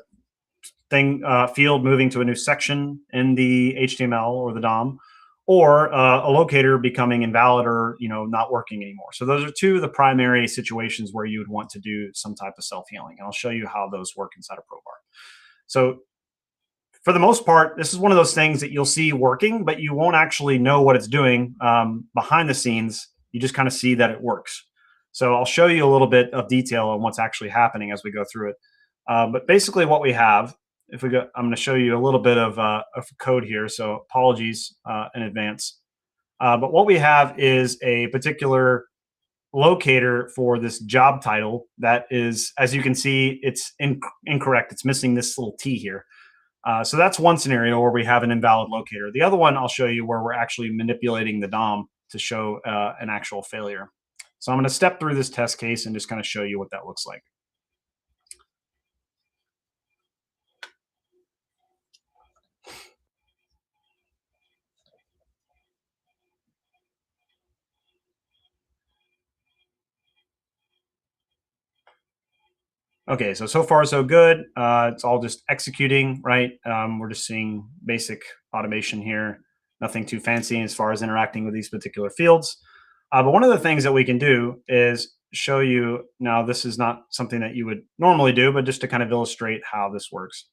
field moving to a new section in the HTML or the DOM, or a locator becoming invalid or not working anymore. So those are 2 of the primary situations where you would want to do some type of self-healing. And I'll show you how those work inside of Provar. So for the most part, this is one of those things that you'll see working, but you won't actually know what it's doing behind the scenes. You just kind of see that it works. So I'll show you a little bit of detail on what's actually happening as we go through it. But basically what we have, I'm going to show you a little bit of code here. So apologies in advance. But what we have is a particular locator for this job title that is, as you can see, it's incorrect. It's missing this little T here. So that's one scenario where we have an invalid locator. The other one I'll show you where we're actually manipulating the DOM to show an actual failure. So I'm going to step through this test case and just kind of show you what that looks like. Okay, so far so good. It's all just executing, right? We're just seeing basic automation here, nothing too fancy as far as interacting with these particular fields. But one of the things that we can do is show you, now this is not something that you would normally do, but just to kind of illustrate how this works.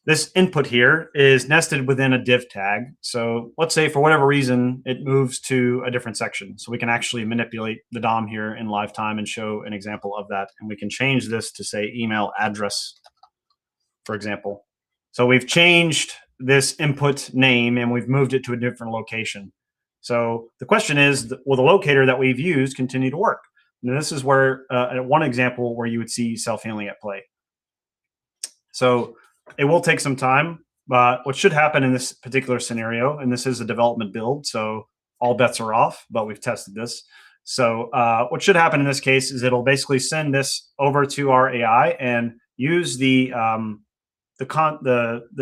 This input here is nested within a div tag. So let's say for whatever reason, it moves to a different section. So we can actually manipulate the DOM here in live time and show an example of that. And we can change this to say email address, for example. So we've changed this input name and we've moved it to a different location. So the question is, will the locator that we've used continue to work? And this is where one example where you would see self-healing at play. So it will take some time, but what should happen in this particular scenario, and this is a development build, so all bets are off, but we've tested this. So what should happen in this case is it'll basically send this over to our AI and use the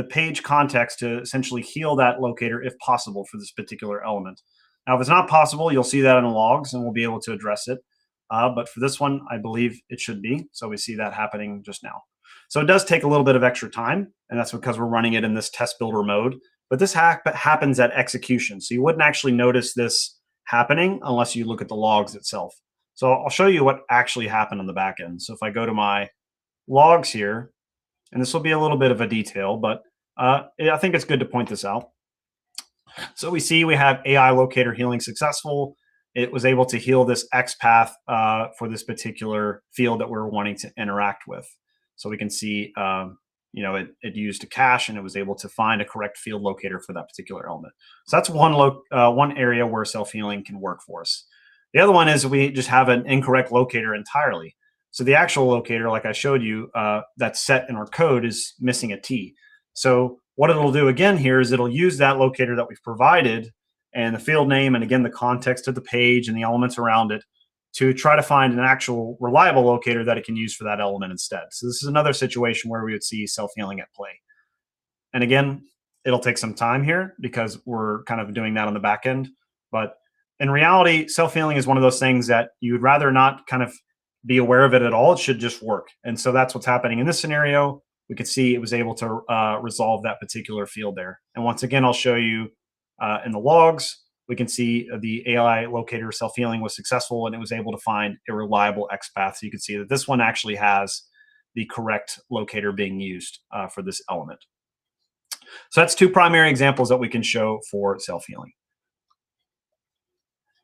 page context to essentially heal that locator if possible for this particular element. Now, if it's not possible, you'll see that in the logs and we'll be able to address it. But for this one, I believe it should be. So we see that happening just now. So it does take a little bit of extra time, and that's because we're running it in this test builder mode. But this happens at execution. So you wouldn't actually notice this happening unless you look at the logs itself. So I'll show you what actually happened on the back end. So if I go to my logs here, and this will be a little bit of a detail, but I think it's good to point this out. So we see we have AI locator healing successful. It was able to heal this XPath for this particular field that we're wanting to interact with. So we can see, it used a cache and it was able to find a correct field locator for that particular element. So that's one area where self-healing can work for us. The other one is we just have an incorrect locator entirely. So the actual locator, like I showed you, that's set in our code is missing a T. So what it'll do again here is it'll use that locator that we've provided and the field name and again the context of the page and the elements around it to try to find an actual reliable locator that it can use for that element instead. So this is another situation where we would see self-healing at play. And again, it'll take some time here because we're kind of doing that on the back end. But in reality, self-healing is one of those things that you would rather not kind of be aware of it at all. It should just work. And so that's what's happening in this scenario. We could see it was able to resolve that particular field there. And once again, I'll show you in the logs, we can see the AI locator self-healing was successful and it was able to find a reliable XPath. So you can see that this one actually has the correct locator being used for this element. So that's two primary examples that we can show for self-healing.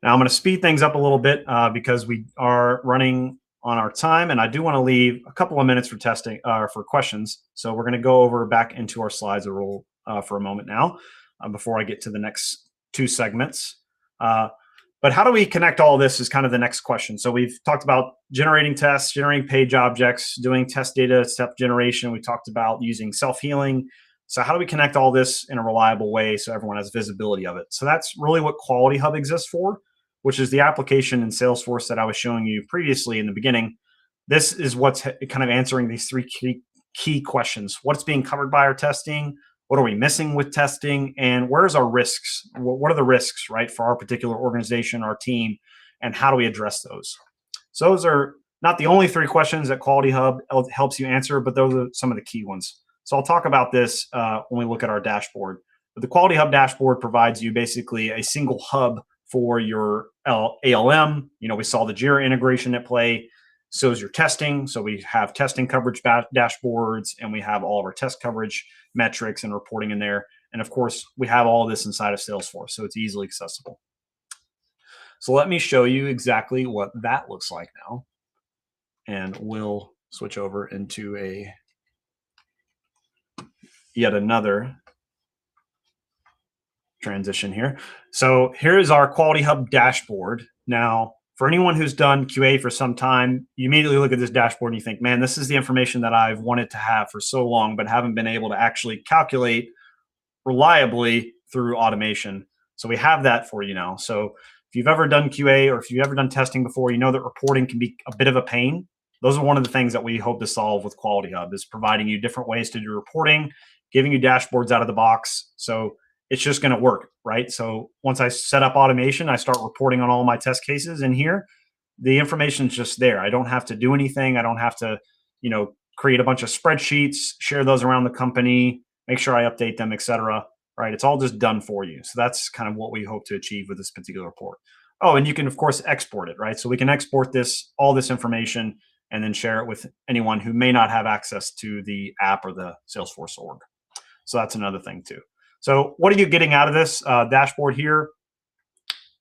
Now I'm going to speed things up a little bit because we are running on our time, and I do want to leave a couple of minutes for testing for questions. So we're going to go over back into our slides for a moment now before I get to the next two segments. But how do we connect all this is kind of the next question. So we've talked about generating tests, generating page objects, doing test data step generation. We talked about using self-healing. So how do we connect all this in a reliable way so everyone has visibility of it? So that's really what Quality Hub exists for, which is the application in Salesforce that I was showing you previously in the beginning. This is what's kind of answering these three key questions. What's being covered by our testing? What are we missing with testing? And where's our risks? What are the risks, right, for our particular organization, our team, and how do we address those? So those are not the only three questions that Quality Hub helps you answer, but those are some of the key ones. So I'll talk about this when we look at our dashboard. But the Quality Hub dashboard provides you basically a single hub for your ALM. We saw the Jira integration at play. So is your testing. So we have testing coverage dashboards, and we have all of our test coverage metrics and reporting in there. And of course, we have all of this inside of Salesforce, so it's easily accessible. So let me show you exactly what that looks like now. And we'll switch over into yet another transition here. So here is our Quality Hub dashboard. Now, for anyone who's done QA for some time, you immediately look at this dashboard and you think, man, this is the information that I've wanted to have for so long, but haven't been able to actually calculate reliably through automation. So we have that for you now. So if you've ever done QA or if you've ever done testing before, you know that reporting can be a bit of a pain. Those are one of the things that we hope to solve with Quality Hub, is providing you different ways to do reporting, giving you dashboards out of the box. So it's just going to work, right? So once I set up automation, I start reporting on all my test cases in here. The information is just there. I don't have to do anything. I don't have to create a bunch of spreadsheets, share those around the company, make sure I update them, etc. Right? It's all just done for you. So that's kind of what we hope to achieve with this particular report. Oh, and you can of course export it, right? So we can export all this information and then share it with anyone who may not have access to the app or the Salesforce org. So that's another thing too. So what are you getting out of this dashboard here?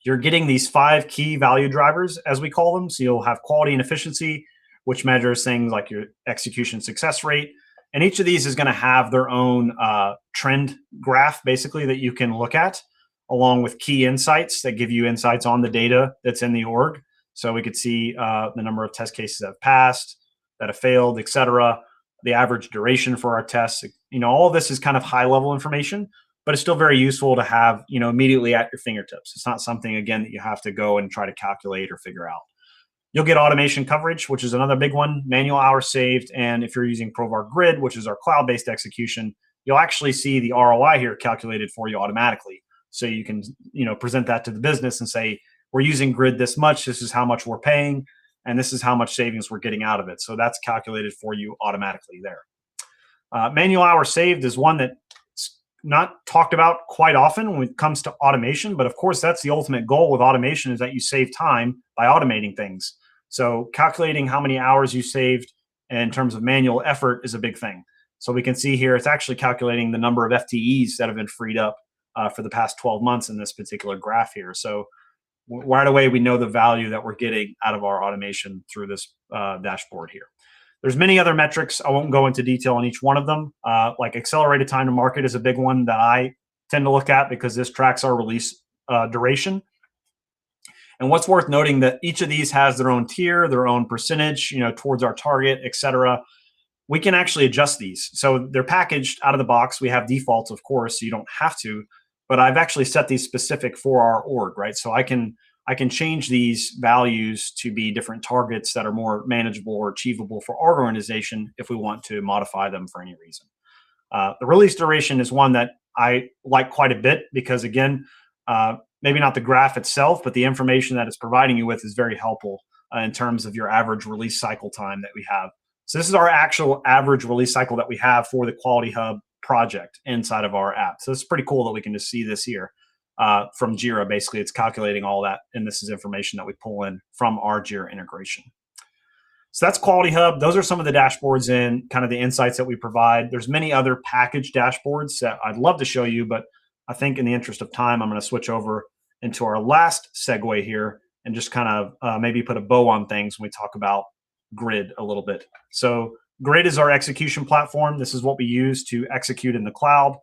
You're getting these 5 key value drivers, as we call them. So you'll have quality and efficiency, which measures things like your execution success rate. And each of these is going to have their own trend graph, basically, that you can look at, along with key insights that give you insights on the data that's in the org. So we could see the number of test cases that have passed, that have failed, et cetera, the average duration for our tests. All of this is kind of high-level information, but it's still very useful to have, immediately at your fingertips. It's not something, again, that you have to go and try to calculate or figure out. You'll get automation coverage, which is another big one, manual hours saved. And if you're using Provar Grid, which is our cloud-based execution, you'll actually see the ROI here calculated for you automatically. So you can, present that to the business and say, we're using Grid this much, this is how much we're paying, and this is how much savings we're getting out of it. So that's calculated for you automatically there. Manual hours saved is one that's not talked about quite often when it comes to automation, but of course that's the ultimate goal with automation, is that you save time by automating things. So calculating how many hours you saved in terms of manual effort is a big thing. So we can see here, it's actually calculating the number of FTEs that have been freed up for the past 12 months in this particular graph here. So right away, we know the value that we're getting out of our automation through this dashboard here. There's many other metrics. I won't go into detail on each one of them. Like accelerated time to market is a big one that I tend to look at, because this tracks our release duration. And what's worth noting, that each of these has their own tier, their own percentage, towards our target, et cetera. We can actually adjust these. So they're packaged out of the box. We have defaults, of course, so you don't have to, but I've actually set these specific for our org, right? So I can change these values to be different targets that are more manageable or achievable for our organization if we want to modify them for any reason. The release duration is one that I like quite a bit, because again, maybe not the graph itself, but the information that it's providing you with is very helpful in terms of your average release cycle time that we have. So this is our actual average release cycle that we have for the Quality Hub project inside of our app. So it's pretty cool that we can just see this here from Jira. Basically, it's calculating all that, and this is information that we pull in from our Jira integration. So that's Quality Hub. Those are some of the dashboards and kind of the insights that we provide. There's many other packaged dashboards that I'd love to show you, but I think in the interest of time, I'm going to switch over into our last segue here and just kind of maybe put a bow on things when we talk about Grid a little bit. So Grid is our execution platform. This is what we use to execute in the cloud.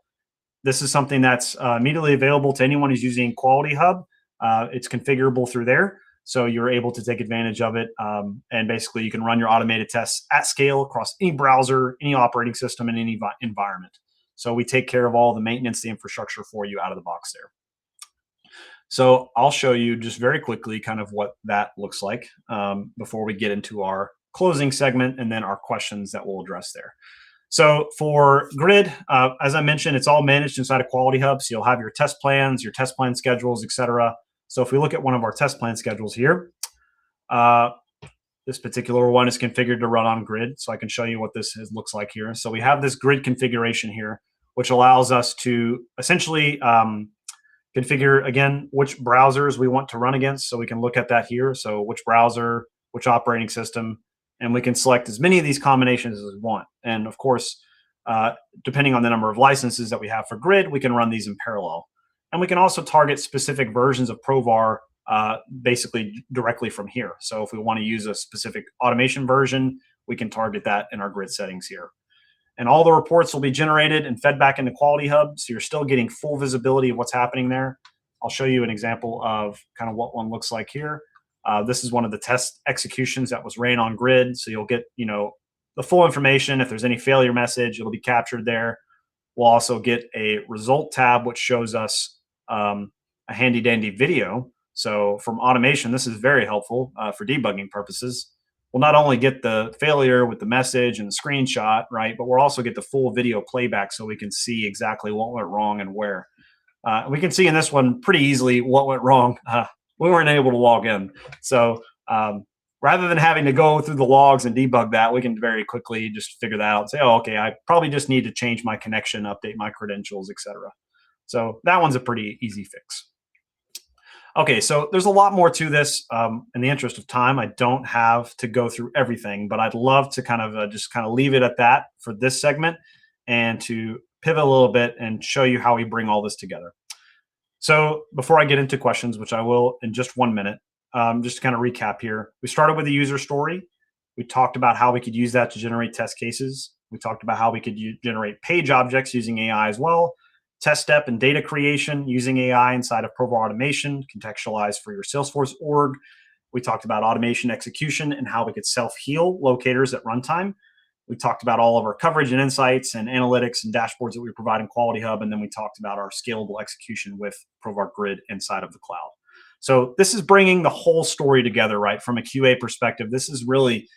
This is something that's immediately available to anyone who's using Quality Hub. It's configurable through there, so you're able to take advantage of it. And basically, you can run your automated tests at scale across any browser, any operating system, and any environment. So we take care of all the maintenance, the infrastructure for you out of the box there. So I'll show you just very quickly kind of what that looks like before we get into our closing segment and then our questions that we'll address there. So for Grid, as I mentioned, it's all managed inside of Quality Hub. So you'll have your test plans, your test plan schedules, et cetera. So if we look at one of our test plan schedules here, this particular one is configured to run on Grid. So I can show you what this looks like here. So we have this Grid configuration here, which allows us to essentially configure, again, which browsers we want to run against. So we can look at that here. So which browser, which operating system, and we can select as many of these combinations as we want. And of course, depending on the number of licenses that we have for Grid, we can run these in parallel. And we can also target specific versions of Provar basically directly from here. So if we want to use a specific automation version, we can target that in our Grid settings here. And all the reports will be generated and fed back into Quality Hub, so you're still getting full visibility of what's happening there. I'll show you an example of kind of what one looks like here. This is one of the test executions that was ran on Grid, so you'll get the full information. If there's any failure message, it'll be captured there. We'll also get a result tab, which shows us a handy dandy video. So from automation, this is very helpful for debugging purposes. We'll not only get the failure with the message and the screenshot, right, but we'll also get the full video playback so we can see exactly what went wrong and where. We can see in this one pretty easily what went wrong. We weren't able to log in. So rather than having to go through the logs and debug that, we can very quickly just figure that out and say, oh, okay, I probably just need to change my connection, update my credentials, etc. So that one's a pretty easy fix. Okay, so there's a lot more to this. In the interest of time, I don't have to go through everything, but I'd love to kind of just kind of leave it at that for this segment and to pivot a little bit and show you how we bring all this together. So before I get into questions, which I will in just 1 minute, just to kind of recap here, we started with a user story. We talked about how we could use that to generate test cases. We talked about how we could generate page objects using AI as well. Test step and data creation using AI inside of Provar automation, contextualized for your Salesforce org. We talked about automation execution and how we could self-heal locators at runtime. We talked about all of our coverage and insights and analytics and dashboards that we provide in Quality Hub. And then we talked about our scalable execution with Provar Grid inside of the cloud. So this is bringing the whole story together, right? From a QA perspective, this is really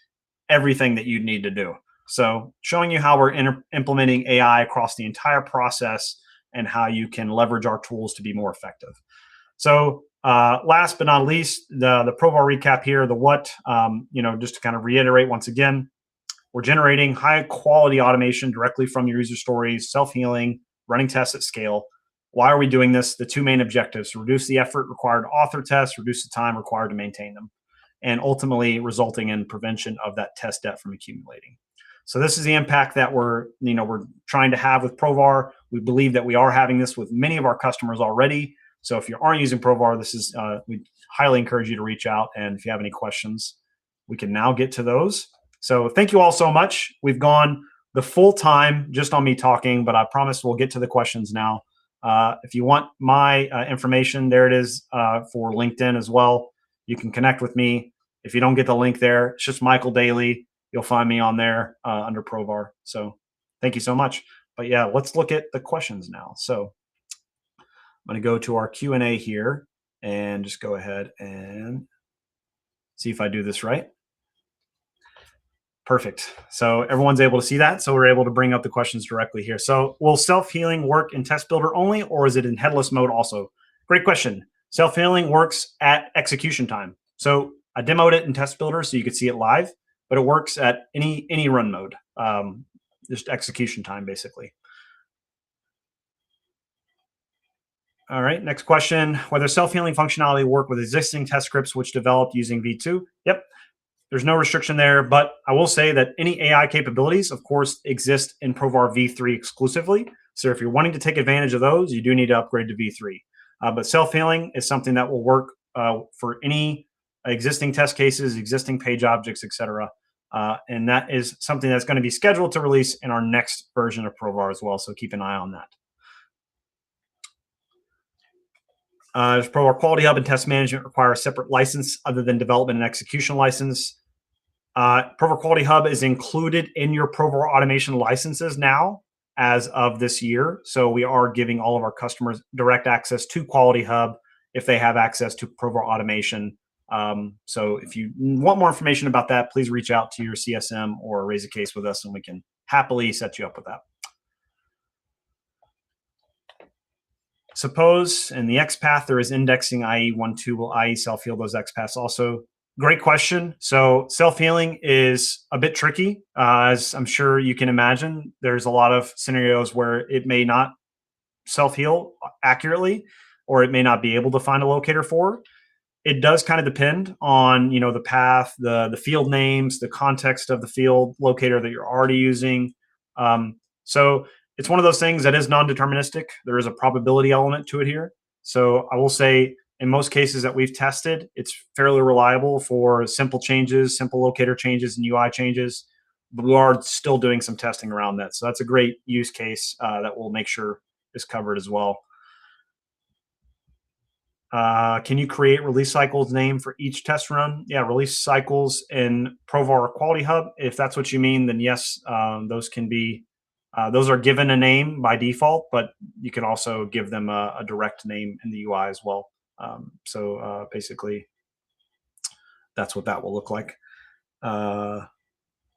everything that you need to do. So showing you how we're implementing AI across the entire process and how you can leverage our tools to be more effective. So last but not least, the Provar recap here, the what, just to kind of reiterate once again, we're generating high quality automation directly from your user stories, self-healing, running tests at scale. Why are we doing this? The two main objectives: reduce the effort required to author tests, reduce the time required to maintain them, and ultimately resulting in prevention of that test debt from accumulating. So this is the impact that we're trying to have with Provar. We believe that we are having this with many of our customers already. So if you aren't using Provar, we highly encourage you to reach out. And if you have any questions, we can now get to those. So thank you all so much. We've gone the full time just on me talking, but I promise we'll get to the questions now. If you want my information, there it is for LinkedIn as well. You can connect with me. If you don't get the link there, it's just Michael Dailey. You'll find me on there under Provar. So thank you so much. But yeah, let's look at the questions now. So I'm going to go to our Q&A here and just go ahead and see if I do this right. Perfect. So everyone's able to see that. So we're able to bring up the questions directly here. So will self-healing work in Test Builder only, or is it in headless mode also? Great question. Self-healing works at execution time. So I demoed it in Test Builder so you could see it live, but it works at any run mode, just execution time, basically. All right, next question. Whether self-healing functionality work with existing test scripts which developed using V2? Yep, there's no restriction there, but I will say that any AI capabilities, of course, exist in Provar V3 exclusively. So if you're wanting to take advantage of those, you do need to upgrade to V3. But self-healing is something that will work for any existing test cases, existing page objects, etc. And that is something that's going to be scheduled to release in our next version of Provar as well. So keep an eye on that. Does Provar Quality Hub and Test Management require a separate license other than development and execution license? Provar Quality Hub is included in your Provar automation licenses now as of this year. So we are giving all of our customers direct access to Quality Hub if they have access to Provar automation. So if you want more information about that, please reach out to your CSM or raise a case with us and we can happily set you up with that. Suppose in the XPath there is indexing IE12, will IE self-heal those XPaths also? Great question. So self-healing is a bit tricky, as I'm sure you can imagine. There's a lot of scenarios where it may not self-heal accurately, or it may not be able to find a locator for. It does kind of depend on the path, the field names, the context of the field locator that you're already using. So it's one of those things that is non-deterministic. There is a probability element to it here. So I will say in most cases that we've tested, it's fairly reliable for simple changes, simple locator changes and UI changes. But we are still doing some testing around that. So that's a great use case that we'll make sure is covered as well. Can you create release cycles name for each test run? Yeah, release cycles in Provar Quality Hub. If that's what you mean, then yes, those can be. Those are given a name by default, but you can also give them a direct name in the UI as well. So basically, that's what that will look like. Let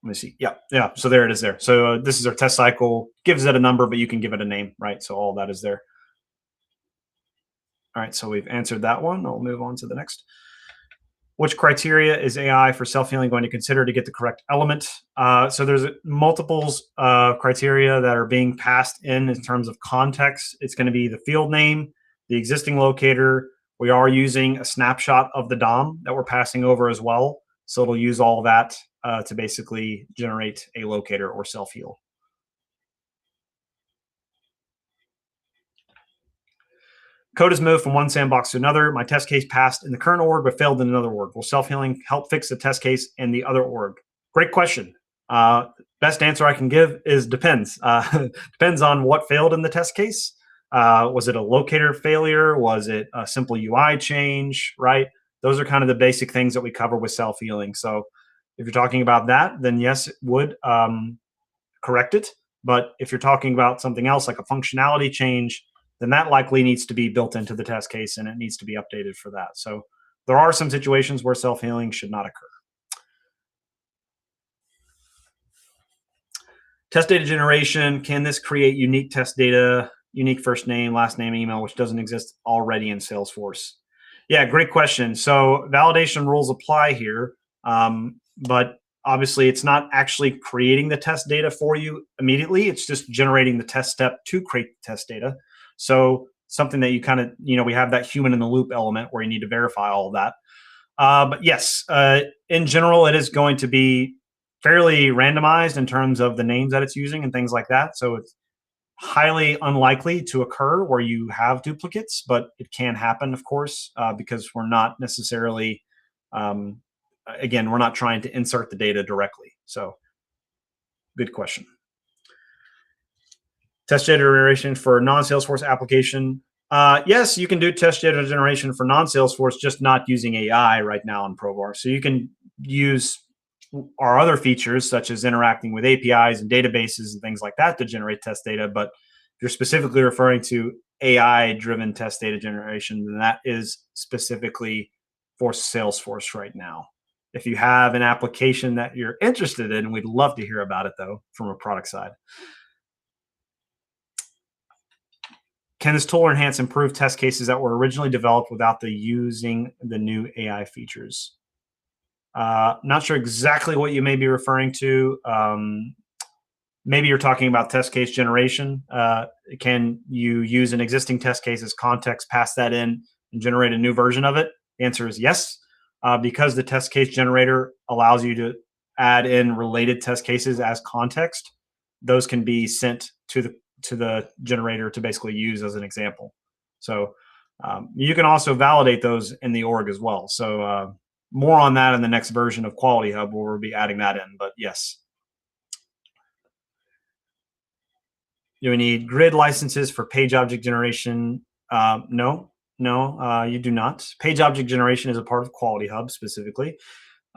me see. Yeah. So there it is there. So this is our test cycle. Gives it a number, but you can give it a name, right? So all that is there. All right, so we've answered that one. I'll move on to the next. Which criteria is AI for self-healing going to consider to get the correct element? So there's multiple criteria that are being passed in terms of context. It's going to be the field name, the existing locator. We are using a snapshot of the DOM that we're passing over as well. So it'll use all that to basically generate a locator or self-heal. Code is moved from one sandbox to another. My test case passed in the current org but failed in another org. Will self-healing help fix the test case in the other org? Great question. Best answer I can give is depends. Depends on what failed in the test case. Was it a locator failure? Was it a simple UI change? Right? Those are kind of the basic things that we cover with self-healing. So if you're talking about that, then yes, it would correct it. But if you're talking about something else like a functionality change, then that likely needs to be built into the test case and it needs to be updated for that. So there are some situations where self-healing should not occur. Test data generation, can this create unique test data, unique first name, last name, email, which doesn't exist already in Salesforce? Yeah, great question. So validation rules apply here, but obviously it's not actually creating the test data for you immediately. It's just generating the test step to create the test data. So something that you kind of, we have that human in the loop element where you need to verify all of that. But yes, in general, it is going to be fairly randomized in terms of the names that it's using and things like that. So it's highly unlikely to occur where you have duplicates, but it can happen, of course, because we're not necessarily, again, we're not trying to insert the data directly. So good question. Test data generation for non-Salesforce application. Yes, you can do test data generation for non-Salesforce, just not using AI right now in Provar. So you can use our other features, such as interacting with APIs and databases and things like that to generate test data. But if you're specifically referring to AI-driven test data generation, then that is specifically for Salesforce right now. If you have an application that you're interested in, we'd love to hear about it, though, from a product side. Can this tool enhance improved test cases that were originally developed without using the new AI features? Not sure exactly what you may be referring to. Maybe you're talking about test case generation. Can you use an existing test case as context, pass that in, and generate a new version of it? The answer is yes, because the test case generator allows you to add in related test cases as context. Those can be sent to the generator to basically use as an example. So you can also validate those in the org as well. So more on that in the next version of Quality Hub, where we'll be adding that in. But yes. Do we need grid licenses for page object generation? No, you do not. Page object generation is a part of Quality Hub specifically.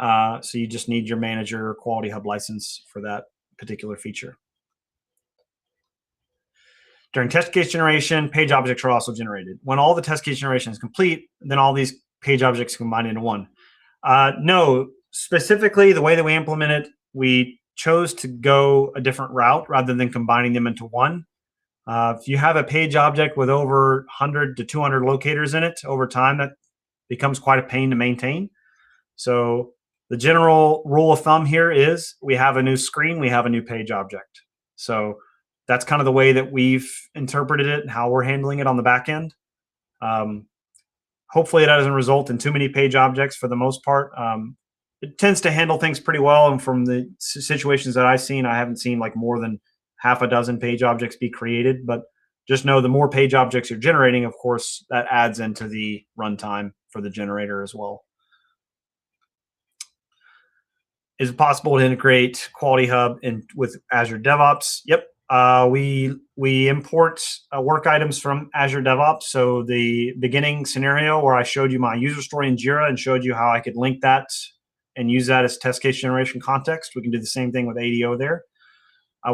So you just need your manager Quality Hub license for that particular feature. During test case generation, page objects are also generated. When all the test case generation is complete, then all these page objects combine into one. No, specifically the way that we implement it, we chose to go a different route rather than combining them into one. If you have a page object with over 100 to 200 locators in it over time, that becomes quite a pain to maintain. So the general rule of thumb here is we have a new screen, we have a new page object. So that's kind of the way that we've interpreted it and how we're handling it on the back end. Hopefully it doesn't result in too many page objects for the most part. It tends to handle things pretty well. And from the situations that I've seen, I haven't seen like more than half a dozen page objects be created. But just know the more page objects you're generating, of course, that adds into the runtime for the generator as well. Is it possible to integrate Quality Hub with Azure DevOps? Yep. We import work items from Azure DevOps. So the beginning scenario where I showed you my user story in Jira and showed you how I could link that and use that as test case generation context, we can do the same thing with ADO there.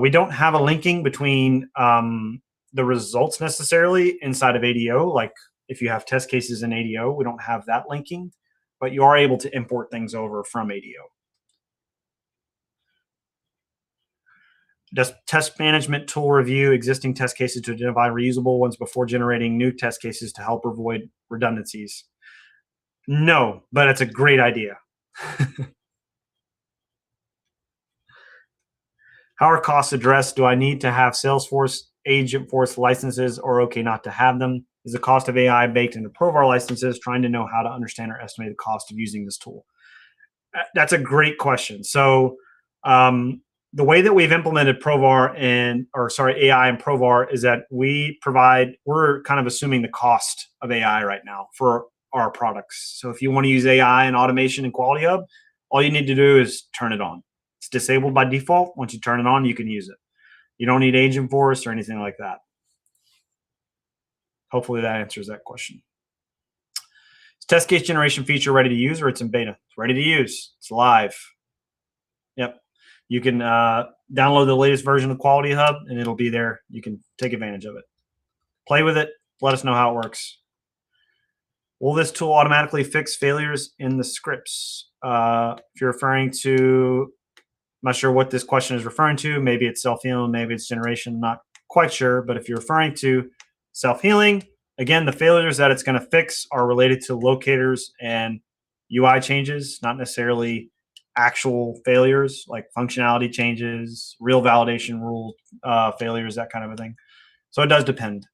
We don't have a linking between the results necessarily inside of ADO. Like if you have test cases in ADO, we don't have that linking, but you are able to import things over from ADO. Does test management tool review existing test cases to identify reusable ones before generating new test cases to help avoid redundancies? No, but it's a great idea. How are costs addressed? Do I need to have Salesforce Agentforce licenses or okay not to have them? Is the cost of AI baked into Provar licenses? Trying to know how to understand or estimate the cost of using this tool. That's a great question. So, the way that we've implemented Provar AI and Provar is that we're kind of assuming the cost of AI right now for our products. So if you want to use AI and automation and Quality Hub, all you need to do is turn it on. It's disabled by default. Once you turn it on, you can use it. You don't need Agentforce or anything like that. Hopefully that answers that question. Is test case generation feature ready to use or it's in beta? It's ready to use. It's live. Yep. You can download the latest version of Quality Hub and it'll be there. You can take advantage of it. Play with it. Let us know how it works. Will this tool automatically fix failures in the scripts? If you're referring to, I'm not sure what this question is referring to. Maybe it's self-healing, maybe it's generation, not quite sure. But if you're referring to self-healing, again, the failures that it's going to fix are related to locators and UI changes, not necessarily actual failures like functionality changes, real validation rule failures, that kind of a thing. So it does depend.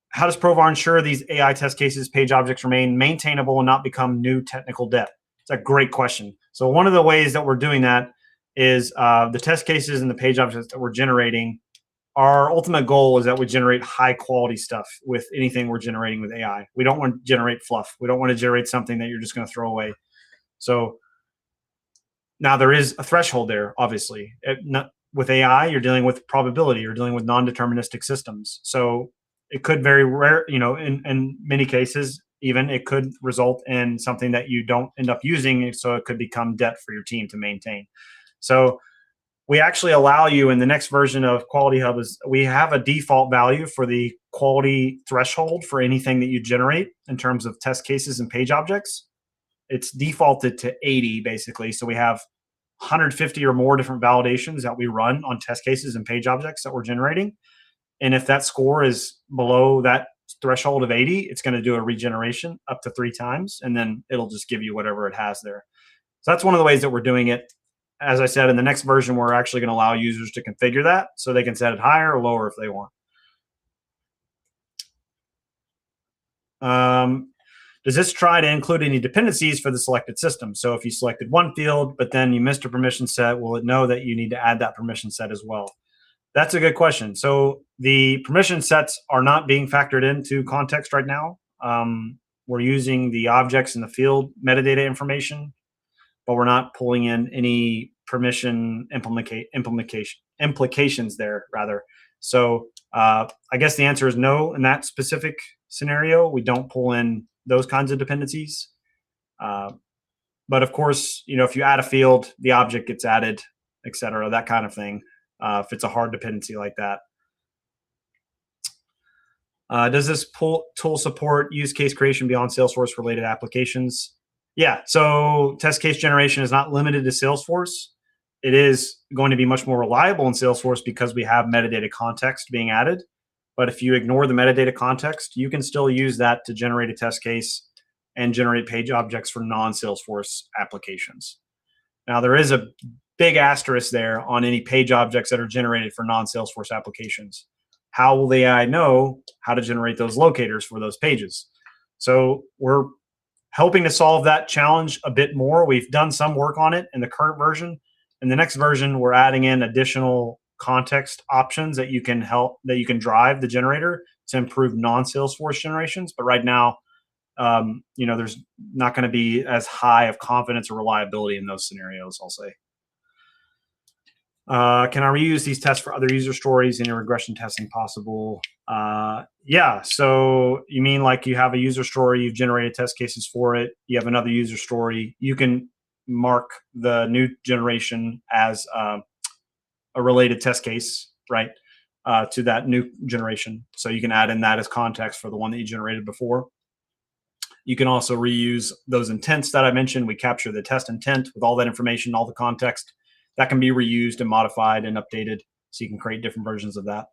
How does Provar ensure these AI test cases, page objects remain maintainable and not become new technical debt? It's a great question. So one of the ways that we're doing that is the test cases and the page objects that we're generating. Our ultimate goal is that we generate high quality stuff with anything we're generating with AI. We don't want to generate fluff. We don't want to generate something that you're just going to throw away. So now there is a threshold there, obviously. With AI, you're dealing with probability. You're dealing with non-deterministic systems. So it could very rare, in many cases, even it could result in something that you don't end up using. So it could become debt for your team to maintain. So we actually allow you in the next version of Quality Hub is we have a default value for the quality threshold for anything that you generate in terms of test cases and page objects. It's defaulted to 80 basically. So we have 150 or more different validations that we run on test cases and page objects that we're generating. And if that score is below that threshold of 80, it's going to do a regeneration up to 3 times. And then it'll just give you whatever it has there. So that's one of the ways that we're doing it. As I said, in the next version, we're actually going to allow users to configure that so they can set it higher or lower if they want. Does this try to include any dependencies for the selected system? So if you selected one field, but then you missed a permission set, will it know that you need to add that permission set as well? That's a good question. So the permission sets are not being factored into context right now. We're using the objects in the field metadata information, but we're not pulling in any permission implications there, rather. So I guess the answer is no in that specific scenario. We don't pull in those kinds of dependencies. But of course, if you add a field, the object gets added, et cetera, that kind of thing. If it's a hard dependency like that. Does this tool support use case creation beyond Salesforce related applications? Yeah, so test case generation is not limited to Salesforce. It is going to be much more reliable in Salesforce because we have metadata context being added. But if you ignore the metadata context, you can still use that to generate a test case and generate page objects for non-Salesforce applications. Now, there is a big asterisk there on any page objects that are generated for non-Salesforce applications. How will the AI know how to generate those locators for those pages? So we're helping to solve that challenge a bit more. We've done some work on it in the current version. In the next version, we're adding in additional context options that you can drive the generator to improve non-Salesforce generations. But right now, there's not going to be as high of confidence or reliability in those scenarios, I'll say. Can I reuse these tests for other user stories? Any regression testing possible? Yeah. So you mean like you have a user story, you've generated test cases for it, you have another user story, you can mark the new generation as a related test case, right, to that new generation. So you can add in that as context for the one that you generated before. You can also reuse those intents that I mentioned. We capture the test intent with all that information, all the context. That can be reused and modified and updated, so you can create different versions of that.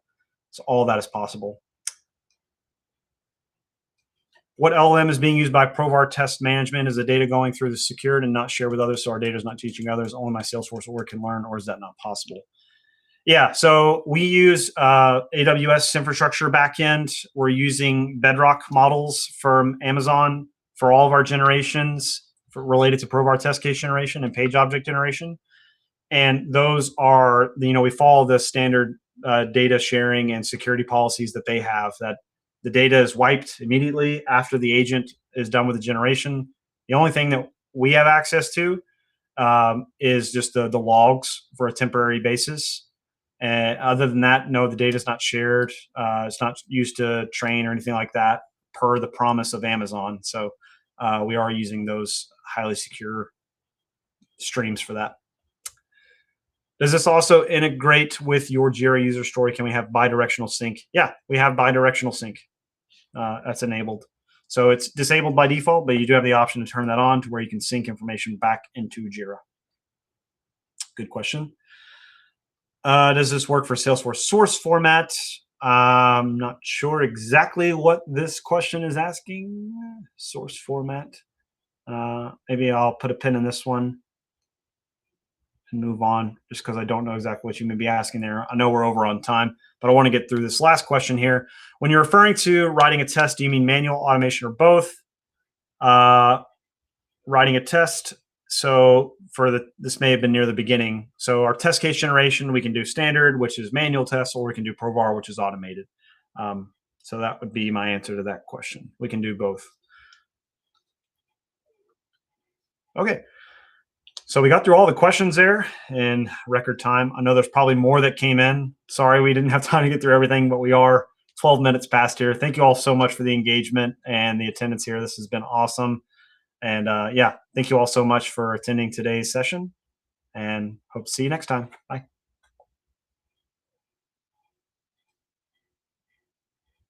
So all of that is possible. What LLM is being used by Provar Test Management? Is the data going through the secured and not shared with others, so our data is not teaching others? Only my Salesforce work can learn, or is that not possible? Yeah, so we use AWS infrastructure backend. We're using Bedrock models from Amazon for all of our generations related to Provar test case generation and page object generation. And those are, we follow the standard data sharing and security policies that they have, that the data is wiped immediately after the agent is done with the generation. The only thing that we have access to is just the logs for a temporary basis. And other than that, no, the data is not shared. It's not used to train or anything like that per the promise of Amazon. So we are using those highly secure streams for that. Does this also integrate with your Jira user story? Can we have bidirectional sync? Yeah, we have bidirectional sync. That's enabled. So it's disabled by default, but you do have the option to turn that on to where you can sync information back into Jira. Good question. Does this work for Salesforce source format? I'm not sure exactly what this question is asking. Source format. Maybe I'll put a pin in this one and move on, just because I don't know exactly what you may be asking there. I know we're over on time, but I want to get through this last question here. When you're referring to writing a test, do you mean manual, automation, or both? Writing a test. So this may have been near the beginning. So our test case generation, we can do standard, which is manual tests, or we can do Provar, which is automated. So that would be my answer to that question. We can do both. Okay. So we got through all the questions there in record time. I know there's probably more that came in. Sorry, we didn't have time to get through everything, but we are 12 minutes past here. Thank you all so much for the engagement and the attendance here. This has been awesome. And yeah, thank you all so much for attending today's session, and hope to see you next time. Bye.